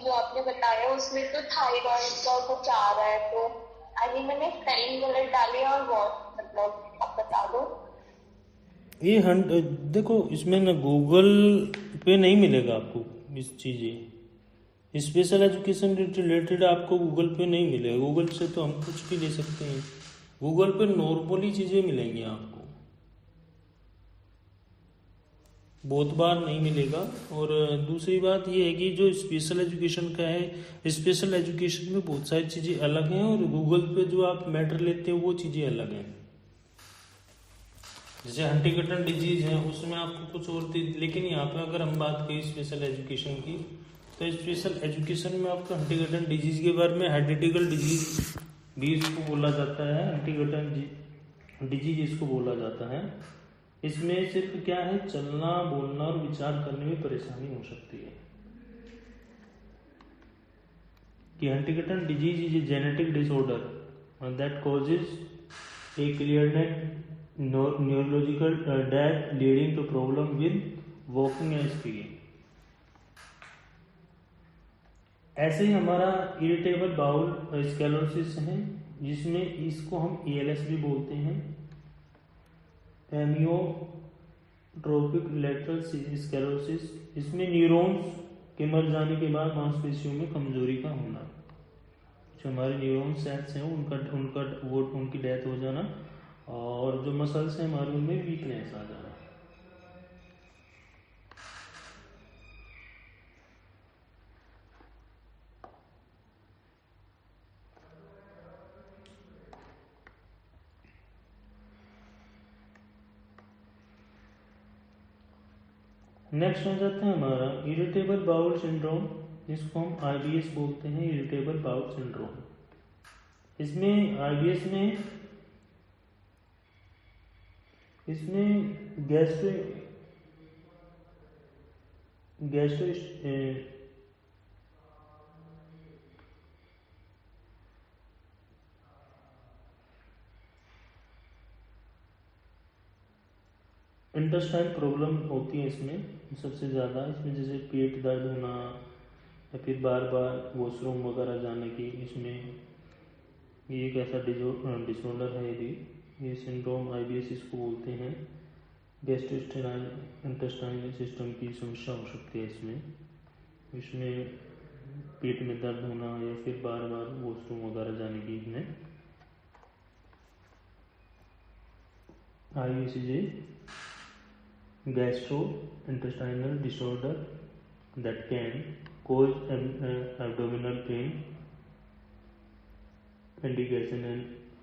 जो आपने बताया उसमें तो थायराइड का कुछ आ रहा है, तो मैंने स्पेलिंग गलत डाली और बहुत मतलब आप बता दो। ये देखो इसमें ना गूगल पे नहीं मिलेगा आपको इस चीज़ें, स्पेशल एजुकेशन रिलेटेड आपको गूगल पे नहीं मिलेगा। गूगल से तो हम कुछ भी ले सकते हैं, गूगल पे नॉर्मली चीज़ें मिलेंगी आपको, बहुत बार नहीं मिलेगा। और दूसरी बात ये है कि जो स्पेशल एजुकेशन का है, स्पेशल एजुकेशन में बहुत सारी चीज़ें अलग हैं और गूगल पे जो आप मैटर लेते हैं वो चीज़ें अलग हैं। जैसे हंटिंगटन डिजीज है उसमें आपको कुछ और थी, लेकिन यहाँ पे अगर हम बात करें स्पेशल एजुकेशन की, तो स्पेशल एजुकेशन में आपको हंटिंगटन डिजीज के बारे में हेरिडिटिकल डिजीज भी इसको बोला जाता है, हंटिंगटन डिजीज इसको बोला जाता है। इसमें सिर्फ क्या है, चलना बोलना और विचार करने में परेशानी हो सकती है। कि Huntington disease is a genetic disorder that causes a clearnate neurological death leading to problem with walking and speaking. ऐसे ही हमारा इरिटेबल बाउल स्क्लेरोसिस है, जिसमें इसको हम ALS भी बोलते हैं। हेमियोट्रोपिक लेटरल स्क्लेरोसिस, इसमें न्यूरॉन्स के मर जाने के बाद मांसपेशियों में कमजोरी का होना, जो हमारे न्यूरॉन सेल्स हैं उनकी डेथ हो जाना, और जो मसल्स हैं हमारे उनमें वीकनेस आ जाना। नेक्स्ट आ जाता है हमारा इरिटेबल बाउल सिंड्रोम, जिसको हम IBS बोलते हैं, इरिटेबल बाउल सिंड्रोम। इसमें IBS में गैस्ट्रो इंटेस्टाइन प्रॉब्लम होती है इसमें सबसे ज़्यादा। इसमें जैसे पेट दर्द होना या फिर बार बार वॉशरूम वगैरह जाने की, इसमें ये एक ऐसा डिसऑर्डर है। यदि ये सिंड्रोम IBS इसको बोलते हैं। गैस्ट्रोइंटेस्टाइनल सिस्टम की समस्या हो सकती है इसमें पेट में दर्द होना या फिर बार बार वॉशरूम वगैरह जाने की। इसमें IBS is a gastrointestinal disorder that can cause abdominal pain, indigestion and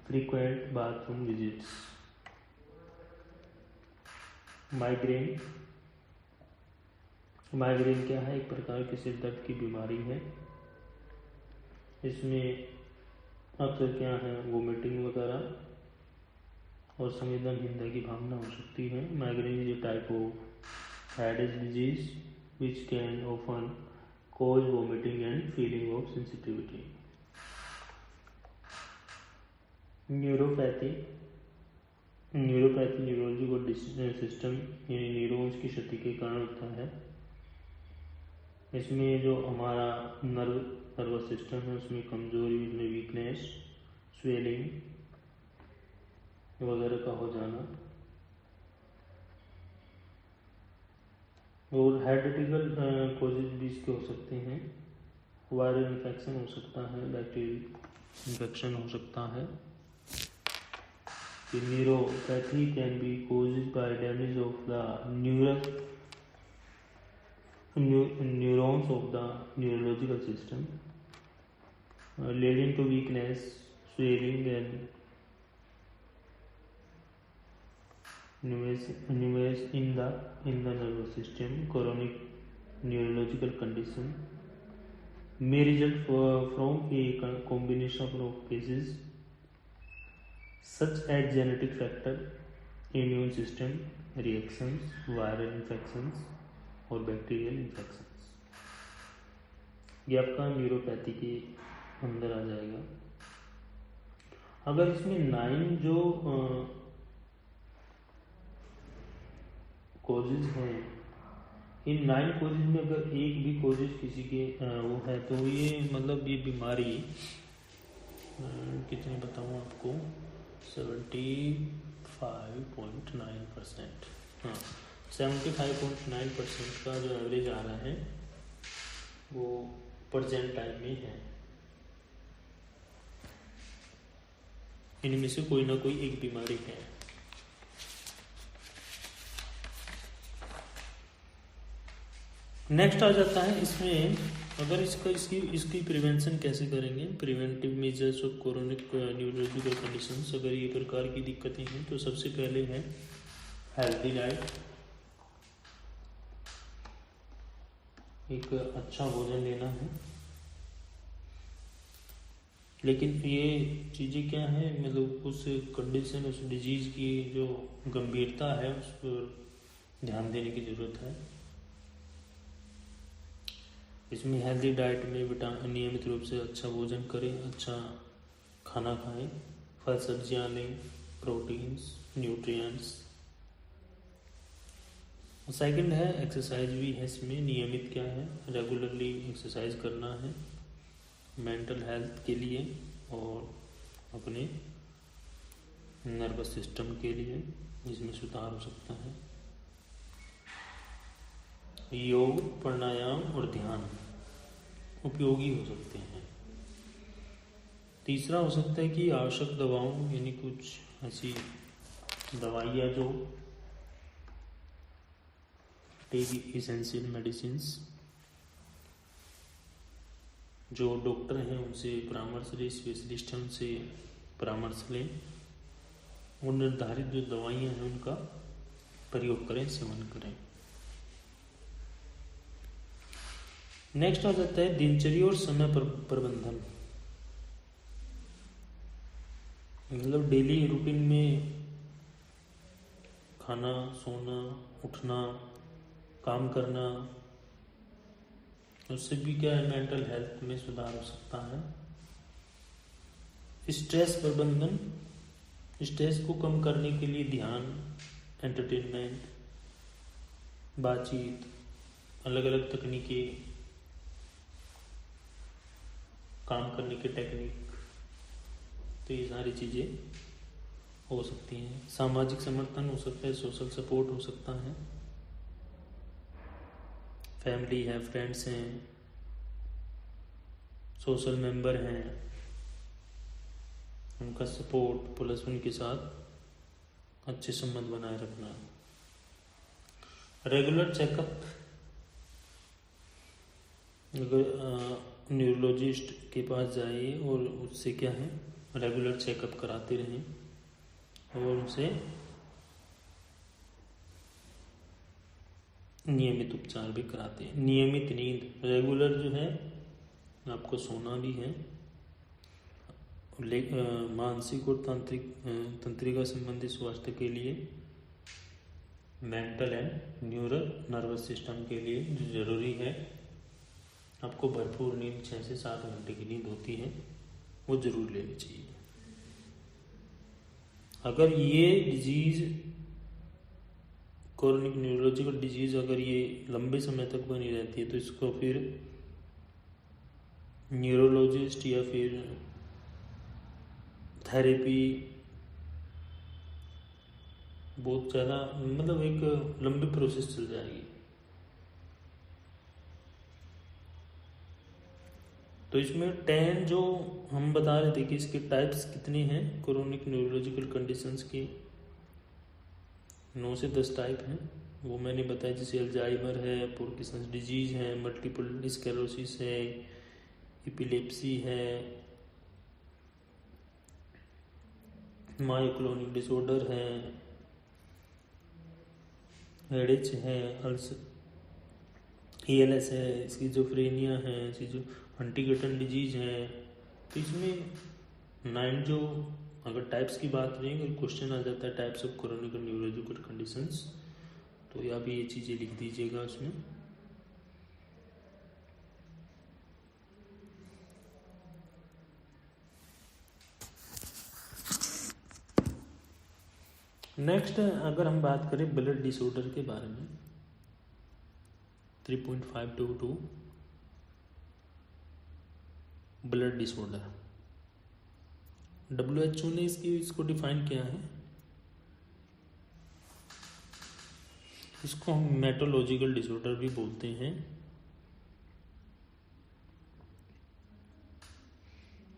frequent bathroom visits. Migraine क्या है? एक प्रकार की सिर दर्द की बीमारी है। इसमें अक्सर क्या है, वोमिटिंग वगैरह और संवेदनहीनता की भावना हो सकती है। Migraine is a type of headache disease which can often cause vomiting and feeling of sensitivity. Neuropathy neurological system यानी न्यूरॉन्स की क्षति के कारण होता है। इसमें जो हमारा नर्वस सिस्टम है उसमें कमजोरी, उसमें वीकनेस, स्वेलिंग वगैरह का हो जाना, और हेरिडिटल कॉजेज भी इसके हो सकते हैं। वायरल इन्फेक्शन हो सकता है, बैक्टीरियल इन्फेक्शन हो सकता है। Neuropathy can be caused by damage of the neurons of the neurological system, leading to weakness, swelling and numbness in the nervous system. Chronic neurological condition may result from a combination of cases such as genetic factor, immune system reactions, viral infections और bacterial infections. ये आपका neuropathy के अंदर आ जाएगा। अगर इसमें 9 जो causes हैं, इन 9 कॉजेज में अगर एक भी कॉजेज किसी के वो है तो ये मतलब ये बीमारी कितनी बताऊँ आपको, 75.9%। हाँ, 75.9% का जो एवरेज आ रहा है वो प्रेजेंट टाइम में है। इनमें से कोई ना कोई एक बीमारी है। नेक्स्ट आ जाता है इसमें, अगर इसकी प्रिवेंशन कैसे करेंगे, preventive measures of chronic neurological conditions. अगर ये प्रकार की दिक्कतें हैं तो सबसे पहले है हेल्दी डाइट, एक अच्छा भोजन लेना है। लेकिन ये चीज़ें क्या है, मतलब उस कंडीशन, उस डिजीज़ की जो गंभीरता है उस पर ध्यान देने की ज़रूरत है। इसमें हेल्दी डाइट में नियमित रूप से अच्छा भोजन करें, अच्छा खाना खाएं, फल सब्जियां लें, प्रोटीन्स, न्यूट्रिएंट्स। सेकंड है एक्सरसाइज भी है इसमें, नियमित क्या है, रेगुलरली एक्सरसाइज करना है मेंटल हेल्थ के लिए और अपने नर्वस सिस्टम के लिए, जिसमें सुधार हो सकता है। योग, प्राणायाम और ध्यान उपयोगी हो सकते हैं। तीसरा हो सकता है कि आवश्यक दवाओं यानी कुछ ऐसी दवाइयाँ जो टेक इसेंशियल मेडिसिन्स, जो डॉक्टर हैं उनसे परामर्श लें, स्पेशलिस्ट हैं उनसे परामर्श लें और निर्धारित जो दवाइयाँ हैं उनका प्रयोग करें, सेवन करें। नेक्स्ट आ जाता है दिनचर्या और समय प्रबंधन। मतलब डेली रूटीन में खाना, सोना, उठना, काम करना, उससे भी क्या है, मेंटल हेल्थ में सुधार हो सकता है। स्ट्रेस प्रबंधन, स्ट्रेस को कम करने के लिए ध्यान, एंटरटेनमेंट, बातचीत, अलग अलग तकनीकें, काम करने की टेक्निक, तो ये सारी चीज़ें हो सकती हैं। सामाजिक समर्थन हो सकता है, सोशल सपोर्ट हो सकता है, फैमिली है, फ्रेंड्स हैं, सोशल मेंबर हैं, उनका सपोर्ट प्लस उनके साथ अच्छे संबंध बनाए रखना। रेगुलर चेकअप, अगर न्यूरोलॉजिस्ट के पास जाइए और उससे क्या है, रेगुलर चेकअप कराते रहें और उनसे नियमित उपचार भी कराते हैं। नियमित नींद, रेगुलर जो है आपको सोना भी है। मानसिक और तंत्रिका संबंधी स्वास्थ्य के लिए, mental and neural nervous system के लिए जो जरूरी है, आपको भरपूर नींद 6 से 7 घंटे की नींद होती है, वो जरूर लेनी चाहिए। अगर ये डिजीज, क्रोनिक न्यूरोलॉजिकल डिजीज, अगर ये लंबे समय तक बनी रहती है तो इसको फिर न्यूरोलॉजिस्ट या फिर थेरेपी बहुत ज़्यादा, मतलब एक लंबी प्रोसेस चल जाएगी। तो इसमें 10 जो हम बता रहे थे कि इसके टाइप्स कितने हैं क्रोनिक न्यूरोलॉजिकल कंडीशंस की, 9 से 10 टाइप हैं, वो मैंने बताया। जैसे अल्जाइमर है, पार्किंसंस डिजीज है, मल्टीपल स्क्लेरोसिस है, एपिलेप्सी है, मायोक्लोनिक डिसऑर्डर है, एडिच है, ALS है, स्किज़ोफ्रेनिया है, हंटिंगटन डिजीज है। तो इसमें 9 जो, अगर टाइप्स की बात करें, अगर क्वेश्चन आ जाता है types of chronic neurological conditions, तो या भी ये चीज़ें लिख दीजिएगा उसमें। नेक्स्ट अगर हम बात करें ब्लड डिसऑर्डर के बारे में, 3.522 ब्लड डिसऑर्डर, WHO ने इसको डिफाइन किया है। इसको हम मेटोलॉजिकल डिसऑर्डर भी बोलते हैं।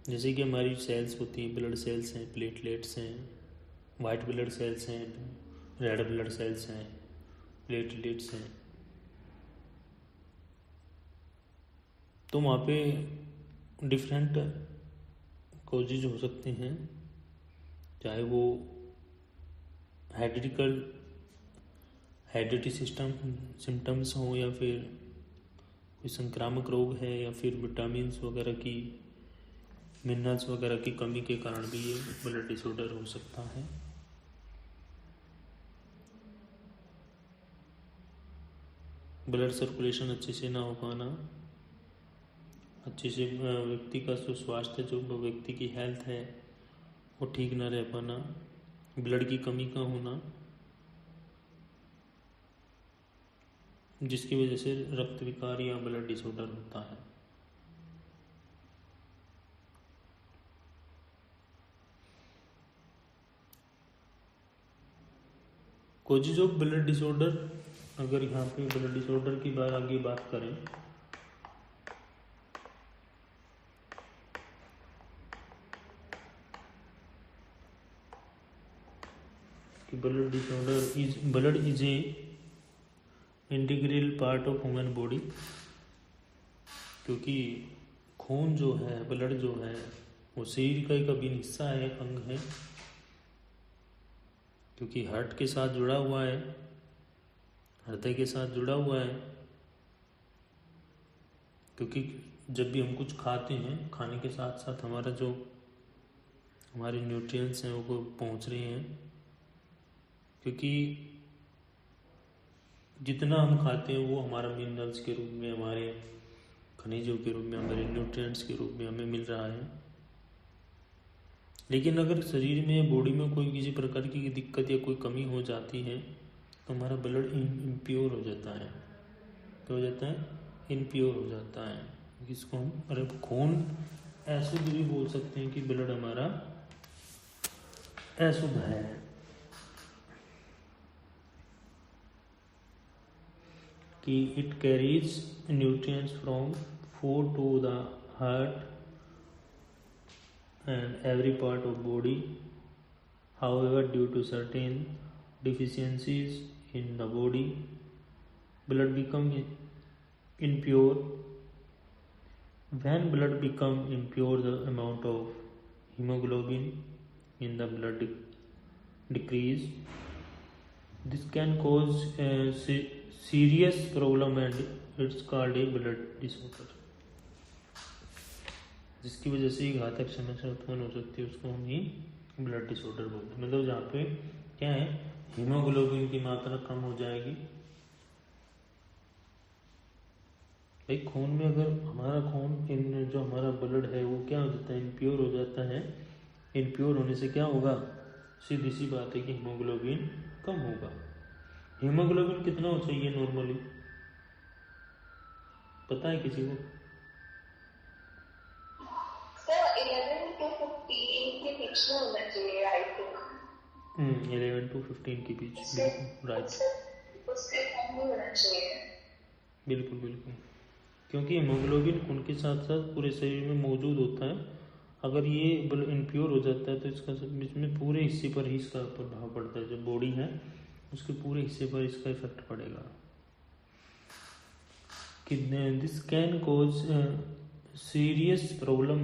जैसे कि हमारी सेल्स होती हैं, ब्लड सेल्स हैं, प्लेटलेट्स हैं, वाइट ब्लड सेल्स हैं, रेड ब्लड सेल्स हैं, प्लेटलेट्स हैं, तो वहाँ पे डिफरेंट कॉजेज हो सकते हैं, चाहे वो हेरिडिटी सिम्टम्स हो, या फिर कोई संक्रामक रोग है, या फिर विटामिन्स वगैरह की, मिनरल्स वगैरह की कमी के कारण भी ये ब्लड डिसऑर्डर हो सकता है। ब्लड सर्कुलेशन अच्छे से ना हो पाना, अच्छे से व्यक्ति का जो स्वास्थ्य, जो व्यक्ति की हेल्थ है वो ठीक ना रह पाना, ब्लड की कमी का होना, जिसकी वजह से रक्त विकार या ब्लड डिसऑर्डर होता है। कॉजेज ऑफ ब्लड डिसऑर्डर, अगर यहाँ पे ब्लड डिसऑर्डर की आगे बात करें, कि blood is a integral part of human body, क्योंकि खून जो है, ब्लड जो है, वो शरीर का एक अभिन्न हिस्सा है, अंग है, क्योंकि हार्ट के साथ जुड़ा हुआ है, हृदय के साथ जुड़ा हुआ है। क्योंकि जब भी हम कुछ खाते हैं, खाने के साथ साथ हमारा जो हमारे न्यूट्रिएंट्स हैं वो पहुंच रहे हैं, क्योंकि जितना हम खाते हैं वो हमारा मिनरल्स के रूप में, हमारे खनिजों के रूप में, हमारे न्यूट्रिएंट्स के रूप में हमें मिल रहा है। लेकिन अगर शरीर में, बॉडी में कोई किसी प्रकार की दिक्कत या कोई कमी हो जाती है तो हमारा ब्लड इम्प्योर हो जाता है। क्या हो जाता है? इम्प्योर हो जाता है। इसको हम अरे खून अशुद्ध भी बोल सकते हैं कि ब्लड हमारा अशुद्ध है। कि it carries nutrients from food to the heart and every part of body. However, due to certain deficiencies in the body, blood become impure. When blood become impure, the amount of hemoglobin in the blood decrease. This can cause a serious problem and it's called a blood disorder. जिसकी वजह से घातक समस्या उत्पन्न हो सकती है, उसको हम ही ब्लड डिसऑर्डर बोलते हैं। मतलब जहाँ पे क्या है, हीमोग्लोबिन की मात्रा कम हो जाएगी। भाई खून में अगर हमारा खून जो हमारा ब्लड है वो क्या हो जाता है, इम्प्योर हो जाता है। इम्प्योर होने से क्या होगा, सीधी सी बात है कि हीमोग्लोबिन कम होगा। हीमोग्लोबिन कितना हो चाहिए नॉर्मली, पता है किसी को? 11 to 15 के बीच में होना चाहिए, आई थिंक। 11 to 15 के बीच, राइट। उससे कम नहीं होना चाहिए। बिल्कुल बिल्कुल, क्योंकि हीमोग्लोबिन खून के साथ साथ पूरे शरीर में मौजूद होता है। अगर ये इम्प्योर हो जाता है तो इसका इसमें पूरे हिस्से पर ही इसका प्रभाव पड़ता है। जो बॉडी है उसके पूरे हिस्से पर इसका इफेक्ट पड़ेगा। कि this can cause serious problem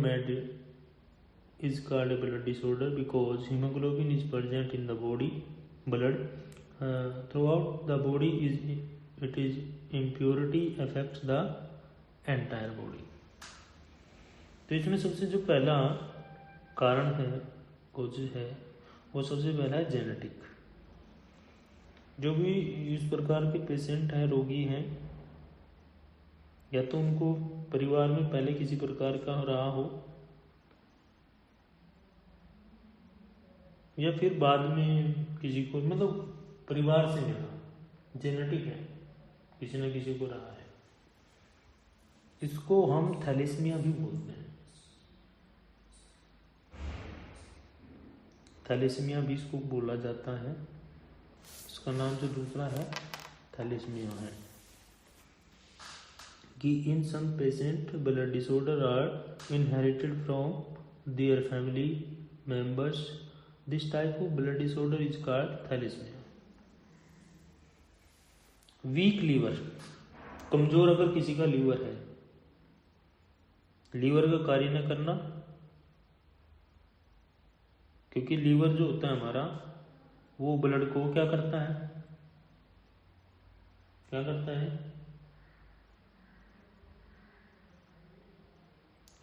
is called a blood disorder because hemoglobin is present in the body blood throughout the body. It is impurity affects the entire body. तो इसमें सबसे जो पहला कारण है, कोज है, वो सबसे पहला है जेनेटिक। जो भी इस प्रकार के पेशेंट हैं, रोगी हैं, या तो उनको परिवार में पहले किसी प्रकार का रहा हो या फिर बाद में किसी को, मतलब परिवार से मिला, जेनेटिक है, किसी न किसी को रहा है। इसको हम थैलेसीमिया भी बोलते हैं। थैलेसीमिया भी इसको बोला जाता है। इसका नाम जो दूसरा है थैलेसीमिया है। कि in some patient blood disorder are inherited from their family members. This type of blood disorder is called thalassemia. Weak liver, कमजोर अगर किसी का लीवर है, लीवर का कार्य न करना, क्योंकि लीवर जो होता है हमारा वो ब्लड को क्या करता है, क्या करता है,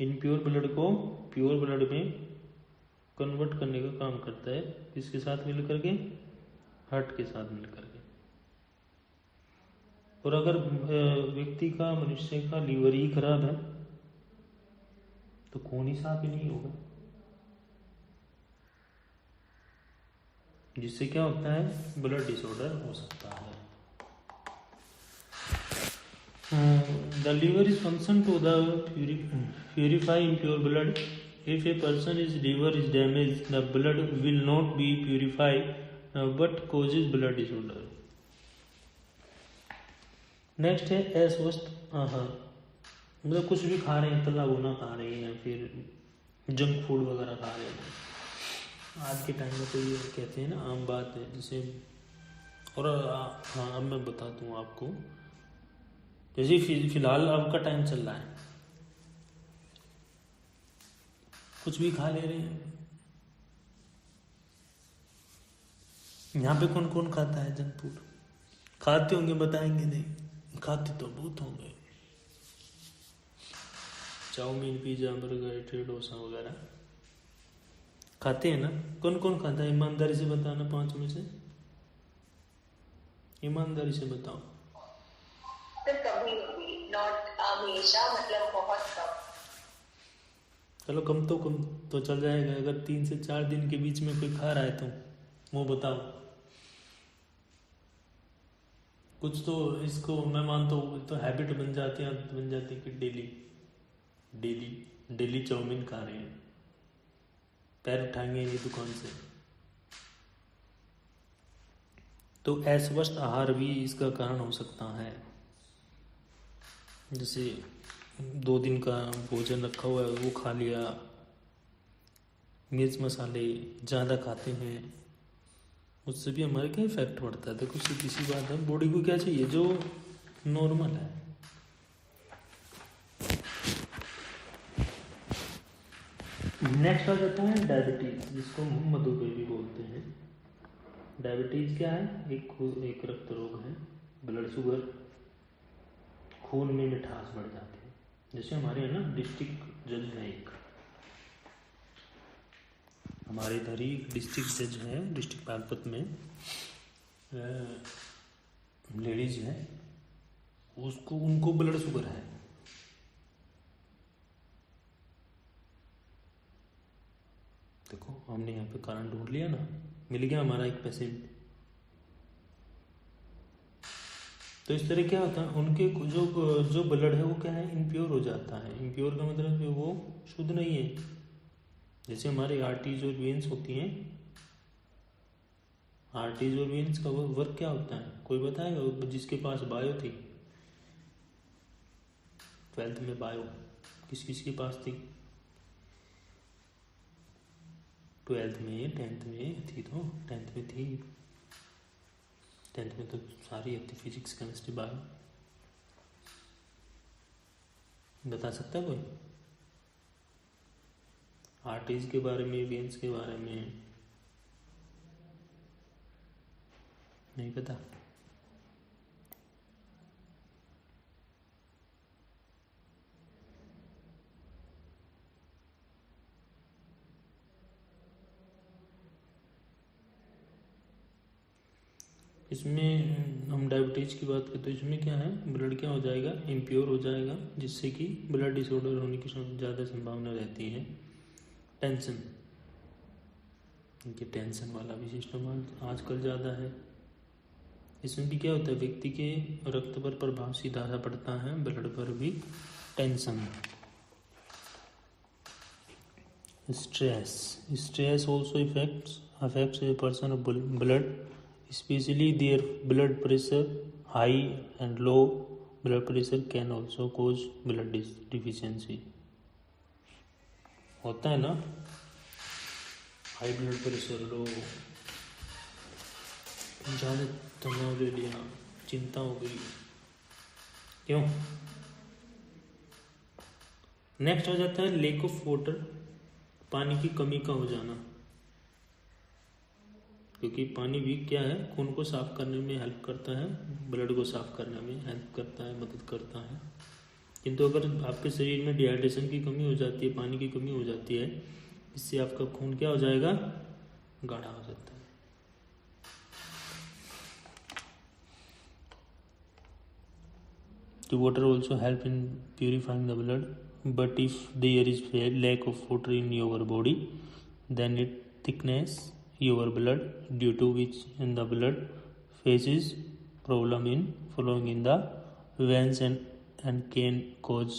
इनप्योर ब्लड को प्योर ब्लड में कन्वर्ट करने का काम करता है। किसके साथ मिलकर के, हार्ट के साथ मिलकर के। और अगर व्यक्ति का, मनुष्य का लीवर ही खराब है तो खून ही साफ ही नहीं होगा, जिससे क्या होता है, ब्लड डिसऑर्डर हो सकता है। The liver is function to the purify impure blood. If a person's liver is damaged, the blood will not be purified but causes blood disorder. Next है अस्वस्थ आहार। मतलब कुछ भी खा रहे हैं, तला भुना खा रहे हैं या फिर जंक फूड वगैरह खा रहे हैं। आज के टाइम में तो ये कहते हैं ना, आम बात है जिसे। और हाँ, अब मैं बताता हूँ आपको। जैसे फिलहाल आपका टाइम चल रहा है, कुछ भी खा ले रहे हैं। यहाँ पे कौन कौन खाता है जंक फूड? खाते होंगे, बताएंगे नहीं, खाते तो बहुत होंगे। Chowmein, pizza, burger, idli, dosa वगैरह खाते हैं ना? कौन कौन खाता है? ईमानदारी से बताना, 5 में से ईमानदारी से बताओ। तो कभी कभी, नॉट हमेशा, मतलब बहुत कम। चलो कम तो चल जाएगा। अगर 3 से 4 दिन के बीच में कोई खा रहा है तो वो बताओ। कुछ तो इसको मैं मानता हूँ, तो हैबिट बन जाती है, आदत बन जाती है कि डेली चाउमीन खा रहे हैं, पैर उठाएंगे नहीं दुकान से। तो अस्वस्थ आहार भी इसका कारण हो सकता है। जैसे 2 दिन का भोजन रखा हुआ है वो खा लिया, मिर्च मसाले ज़्यादा खाते हैं, उससे भी हमारे क्या इफेक्ट पड़ता है। देखो सीधी सी बात है, बॉडी को क्या चाहिए? जो नॉर्मल है। नेक्स्ट आ जाता है डायबिटीज, जिसको हम मधुमेह भी बोलते हैं। डायबिटीज क्या है? एक रक्त रोग है, ब्लड शुगर, खून में मिठास बढ़ जाती है। जैसे हमारे है ना डिस्ट्रिक्ट जज है एक, हमारे इधर ही डिस्ट्रिक्ट जज है, डिस्ट्रिक्ट पानीपत में लेडीज है, उनको ब्लड शुगर है। देखो हमने यहाँ पे कारण ढूंढ लिया ना, मिल गया हमारा एक पेशेंट। तो इस तरह क्या होता है, उनके जो ब्लड है वो क्या है, इम्प्योर हो जाता है। इम्प्योर का मतलब कि वो शुद्ध नहीं है। जैसे हमारे आर्टरीज और वेन्स होती हैं, आर्टरीज और वेन्स का वर्क क्या होता है? कोई बताएगा जिसके पास बायो थी, 12th में बायो किस किस के पास थी? 12th में, 10th में थी, तो 10th में थी, 10th में तो सारी थी, फिजिक्स, केमिस्ट्री, बायो। बता सकता है कोई आर्टरीज के बारे में, वेन्स के बारे में? नहीं पता। इसमें हम डायबिटीज की बात करें तो इसमें क्या है, ब्लड क्या हो जाएगा, इम्प्योर हो जाएगा, जिससे कि ब्लड डिसऑर्डर होने की ज़्यादा संभावना रहती है। टेंशन, इनके टेंशन वाला भी सिस्टम आजकल ज़्यादा है। इसमें भी क्या होता है, व्यक्ति के रक्त पर प्रभाव सीधा सा पड़ता है, ब्लड पर भी। Tension, stress also affects a person of blood, especially their blood pressure. High and low blood pressure can also cause blood deficiency. होता है ना, हाई ब्लड प्रेशर, लो, ज़्यादा तनाव ले लिया, चिंता हो गई, क्यों? नेक्स्ट हो जाता है लेक ऑफ वाटर, पानी की कमी का हो जाना। क्योंकि पानी भी क्या है, खून को साफ करने में हेल्प करता है, ब्लड को साफ करने में हेल्प करता है, मदद करता है। किंतु अगर आपके शरीर में डिहाइड्रेशन की कमी हो जाती है, पानी की कमी हो जाती है, इससे आपका खून क्या हो जाएगा, गाढ़ा हो जाता है। तो water also help in purifying the blood, but if there is a lack of water in your body, then it thickens your blood, due to which in the blood faces problem in flowing in the veins and can cause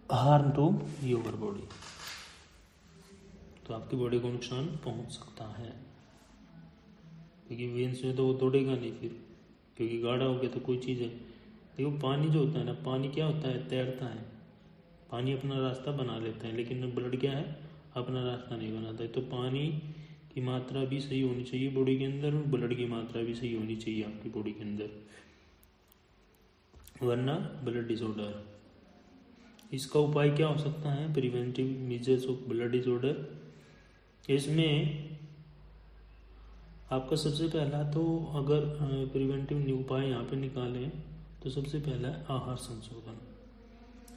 harm to your body. तो आपकी body को नुकसान पहुंच सकता है, क्योंकि veins में तो वो दौड़ेगा नहीं फिर, क्योंकि गाढ़ा हो गया तो कोई चीज़ है। देखो पानी जो होता है ना, पानी क्या होता है, तैरता है, पानी अपना रास्ता बना लेता है, लेकिन ब्लड क्या है, अपना रास्ता नहीं बनाता है। तो पानी की मात्रा भी सही होनी चाहिए बॉडी के अंदर, और ब्लड की मात्रा भी सही होनी चाहिए आपकी बॉडी के अंदर, वरना ब्लड डिसऑर्डर। इसका उपाय क्या हो सकता है, preventive measures of blood disorder. इसमें आपका सबसे पहला तो, अगर प्रिवेंटिव उपाय यहाँ पे निकालें तो सबसे पहला है आहार संशोधन।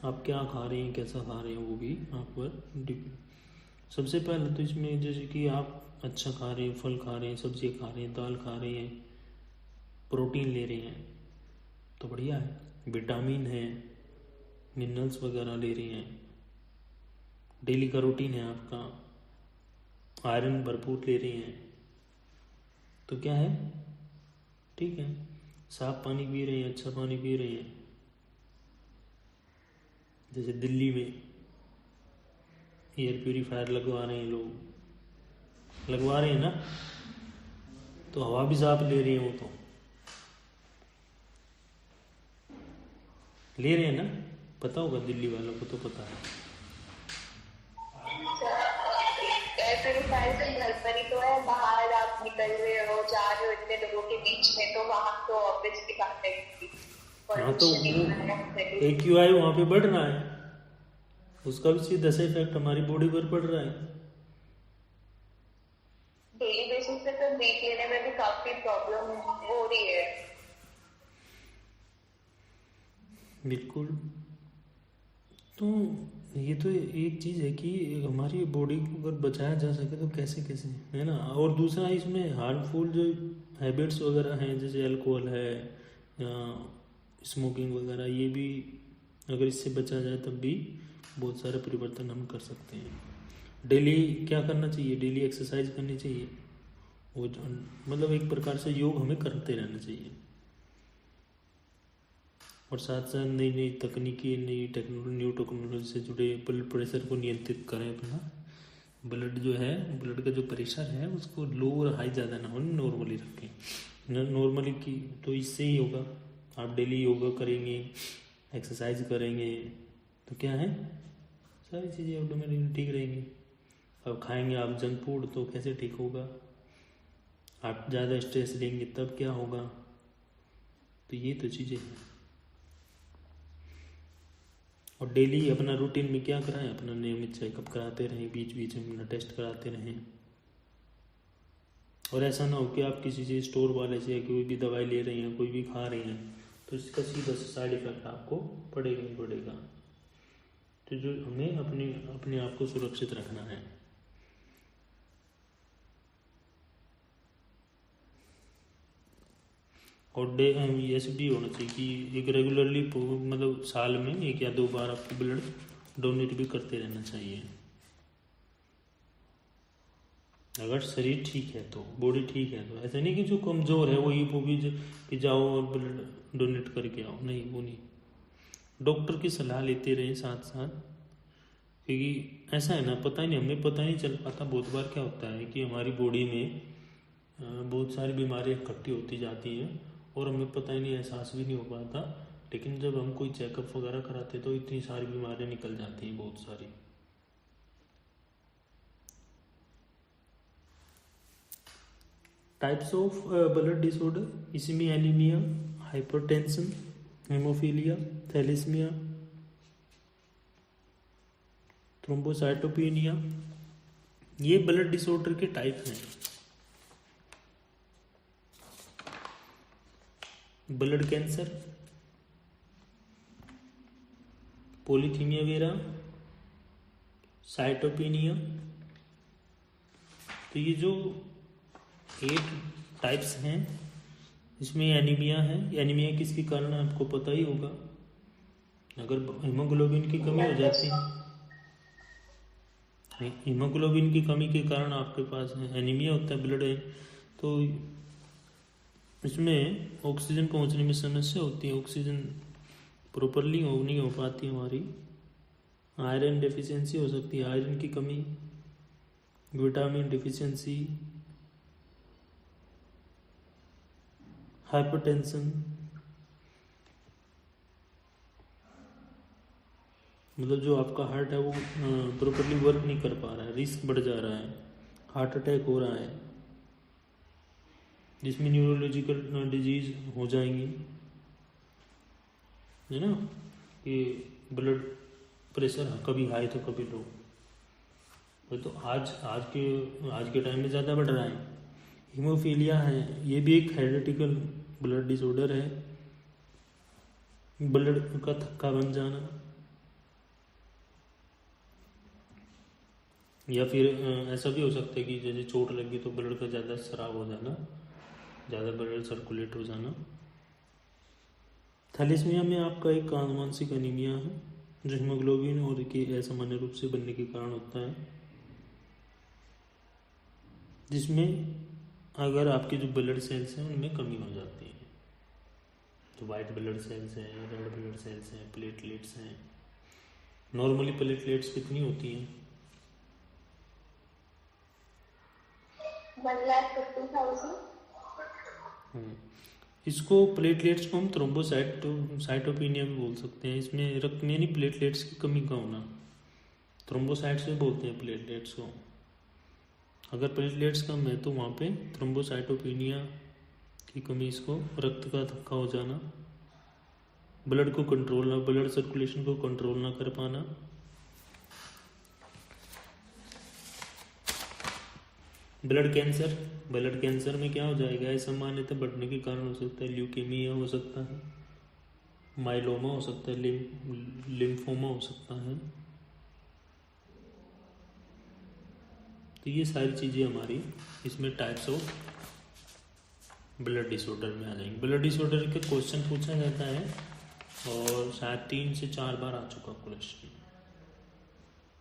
आप क्या खा रहे हैं, कैसा खा रहे हैं, वो भी आप पर डिपेंड। सबसे पहले तो इसमें जैसे कि आप अच्छा खा रहे हैं, फल खा रहे हैं, सब्जियाँ खा रहे हैं, दाल खा रहे हैं, प्रोटीन ले रहे हैं तो बढ़िया है, विटामिन है, मिनरल्स वगैरह ले रहे हैं, डेली का रूटीन है आपका, आयरन भरपूर ले रहे हैं तो क्या है, ठीक है। साफ पानी पी रहे हैं, अच्छा पानी पी रहे हैं। जैसे दिल्ली में एयर प्यूरीफायर लगवा रहे हैं लोग, लगवा रहे हैं ना, तो हवा भी साफ ले रहे हैं, वो तो ले रहे हैं ना, पता होगा दिल्ली वालों को तो पता है। प्यूरीफायर तो घर पर ही तो है, बाहर आप निकल रहे हो, जा रहे हो इतने लोगों के बीच में, तो वहां तो ऑब्वियस की बात है। हाँ तो AQI वहाँ पे बढ़ रहा है, उसका भी सीधा सा इफेक्ट हमारी बॉडी पर पड़ रहा है। डेली बेसिस पे तो ब्रीथ लेने में भी काफी प्रॉब्लम हो रही है। बिल्कुल। तो ये तो एक चीज़ है कि हमारी बॉडी को अगर बचाया जा सके तो कैसे कैसे, है ना। और दूसरा इसमें हार्मफुल जो हैबिट्स वगैरह हैं, जैसे अल्कोहल है या स्मोकिंग वगैरह, ये भी अगर इससे बचा जाए तब भी बहुत सारे परिवर्तन हम कर सकते हैं। डेली क्या करना चाहिए, डेली एक्सरसाइज करनी चाहिए, वो मतलब एक प्रकार से योग हमें करते रहना चाहिए। और साथ साथ नई नई तकनीकी, नई टेक्नोलॉजी, न्यू टेक्नोलॉजी से जुड़े ब्लड प्रेशर को नियंत्रित करें अपना। ब्लड जो है, ब्लड का जो प्रेशर है उसको लो और हाई ज़्यादा ना हो, नॉर्मली रखें। नॉर्मली की तो इससे ही होगा, आप डेली योगा करेंगे, एक्सरसाइज करेंगे तो क्या है, सारी चीज़ें ऑटोमेटिकली ठीक रहेंगी। अब खाएंगे आप जंक फूड तो कैसे ठीक होगा, आप ज़्यादा स्ट्रेस लेंगे तब क्या होगा। तो ये तो चीज़ें हैं। और डेली अपना रूटीन में क्या कराएं, अपना नियमित चेकअप कराते रहें, बीच बीच में अपना टेस्ट कराते रहें। और ऐसा ना हो कि आप किसी से स्टोर वाले से कोई भी दवाई ले रहे हैं, कोई भी खा रहे हैं तो इसका सीधा साइड इफेक्ट आपको पड़ेगा ही पड़ेगा। तो जो हमें अपने आप को सुरक्षित रखना है। और ऐसे भी होना चाहिए कि एक रेगुलरली मतलब साल में 1 या 2 बार आपको ब्लड डोनेट भी करते रहना चाहिए। अगर शरीर ठीक है तो, बॉडी ठीक है तो, ऐसा नहीं कि जो कमज़ोर है वो भी कि जाओ और ब्लड डोनेट करके आओ, नहीं, वो नहीं। डॉक्टर की सलाह लेते रहे साथ साथ, क्योंकि ऐसा है ना, पता ही नहीं, हमें पता नहीं चल पाता। बहुत बार क्या होता है कि हमारी बॉडी में बहुत सारी बीमारियाँ इकट्ठी होती जाती हैं और हमें पता ही नहीं, एहसास भी नहीं हो पाता। लेकिन जब हम कोई चेकअप वगैरह कराते तो इतनी सारी बीमारियाँ निकल जाती हैं, बहुत सारी। टाइप्स ऑफ ब्लड डिसऑर्डर, इसमें anemia, hypertension, hemophilia, thalassemia, thrombocytopenia, ये ब्लड डिसऑर्डर के टाइप हैं। Blood cancer, polycythemia vera, cytopenia. तो ये जो 8 टाइप्स हैं, इसमें एनीमिया है। एनीमिया किसके कारण है आपको पता ही होगा, अगर हीमोग्लोबिन की कमी हो जाती है, हीमोग्लोबिन की कमी के कारण आपके पास एनीमिया होता है, ब्लड है, तो इसमें ऑक्सीजन पहुंचने में समस्या होती है, ऑक्सीजन प्रॉपरली नहीं हो पाती हमारी। आयरन डेफिशिएंसी हो सकती है, आयरन की कमी, विटामिन डिफिशिएंसी, हाइपरटेंशन, मतलब जो आपका हार्ट है वो प्रॉपरली वर्क नहीं कर पा रहा है, रिस्क बढ़ जा रहा है, हार्ट अटैक हो रहा है, जिसमें न्यूरोलॉजिकल डिजीज हो जाएंगी, है ना। ये ब्लड प्रेशर कभी हाई तो कभी लो, तो आज के टाइम में ज़्यादा बढ़ रहा है। हीमोफीलिया है, ये भी एक हेरिडिटिकल ब्लड डिसऑर्डर है, ब्लड का थक्का बन जाना, या फिर ऐसा भी हो सकता है कि जैसे चोट लगी तो ब्लड का ज़्यादा स्राव हो जाना, ज़्यादा ब्लड सर्कुलेट हो जाना। थैलेसीमिया में आपका एक आनुवंशिक एनीमिया है जो हीमोग्लोबिन और के असामान्य रूप से बनने के कारण होता है, जिसमें अगर आपके जो ब्लड सेल्स हैं उनमें कमी हो जाती है, तो वाइट ब्लड सेल्स हैं, रेड ब्लड सेल्स हैं, प्लेटलेट्स हैं। नॉर्मली प्लेटलेट्स कितनी होती हैं? 1,50,000। इसको प्लेटलेट्स को हम थ्रोम्बोसाइटोपिनिया भी बोल सकते हैं। इसमें रक्त में नहीं प्लेटलेट्स की कमी का होना, थ्रोम्बोसाइट्स भी बोलते हैं प्लेटलेट्स को। अगर प्लेटलेट्स कम है तो वहाँ पे थ्रोम्बोसाइटोपिनिया की कमी, इसको रक्त का थक्का हो जाना, ब्लड को कंट्रोल ना, ब्लड सर्कुलेशन को कंट्रोल ना कर पाना। ब्लड कैंसर में क्या हो जाएगा, असामान्यता बढ़ने के कारण हो सकता है ल्यूकेमिया हो सकता है, माइलोमा हो सकता है, लिम्फोमा हो सकता है। तो ये सारी चीज़ें हमारी इसमें टाइप्स ऑफ ब्लड डिसऑर्डर में आ जाएंगे। ब्लड डिसऑर्डर के क्वेश्चन पूछा जाता है और शायद 3 से 4 बार आ चुका क्वेश्चन।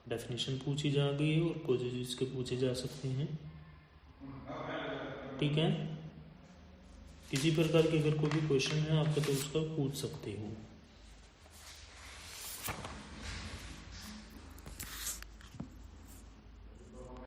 डेफिनेशन पूछी जा गई है और कोजेज इसके पूछे जा सकते हैं, ठीक है। किसी प्रकार के अगर कोई भी क्वेश्चन है आपका तो उसका पूछ सकते हो।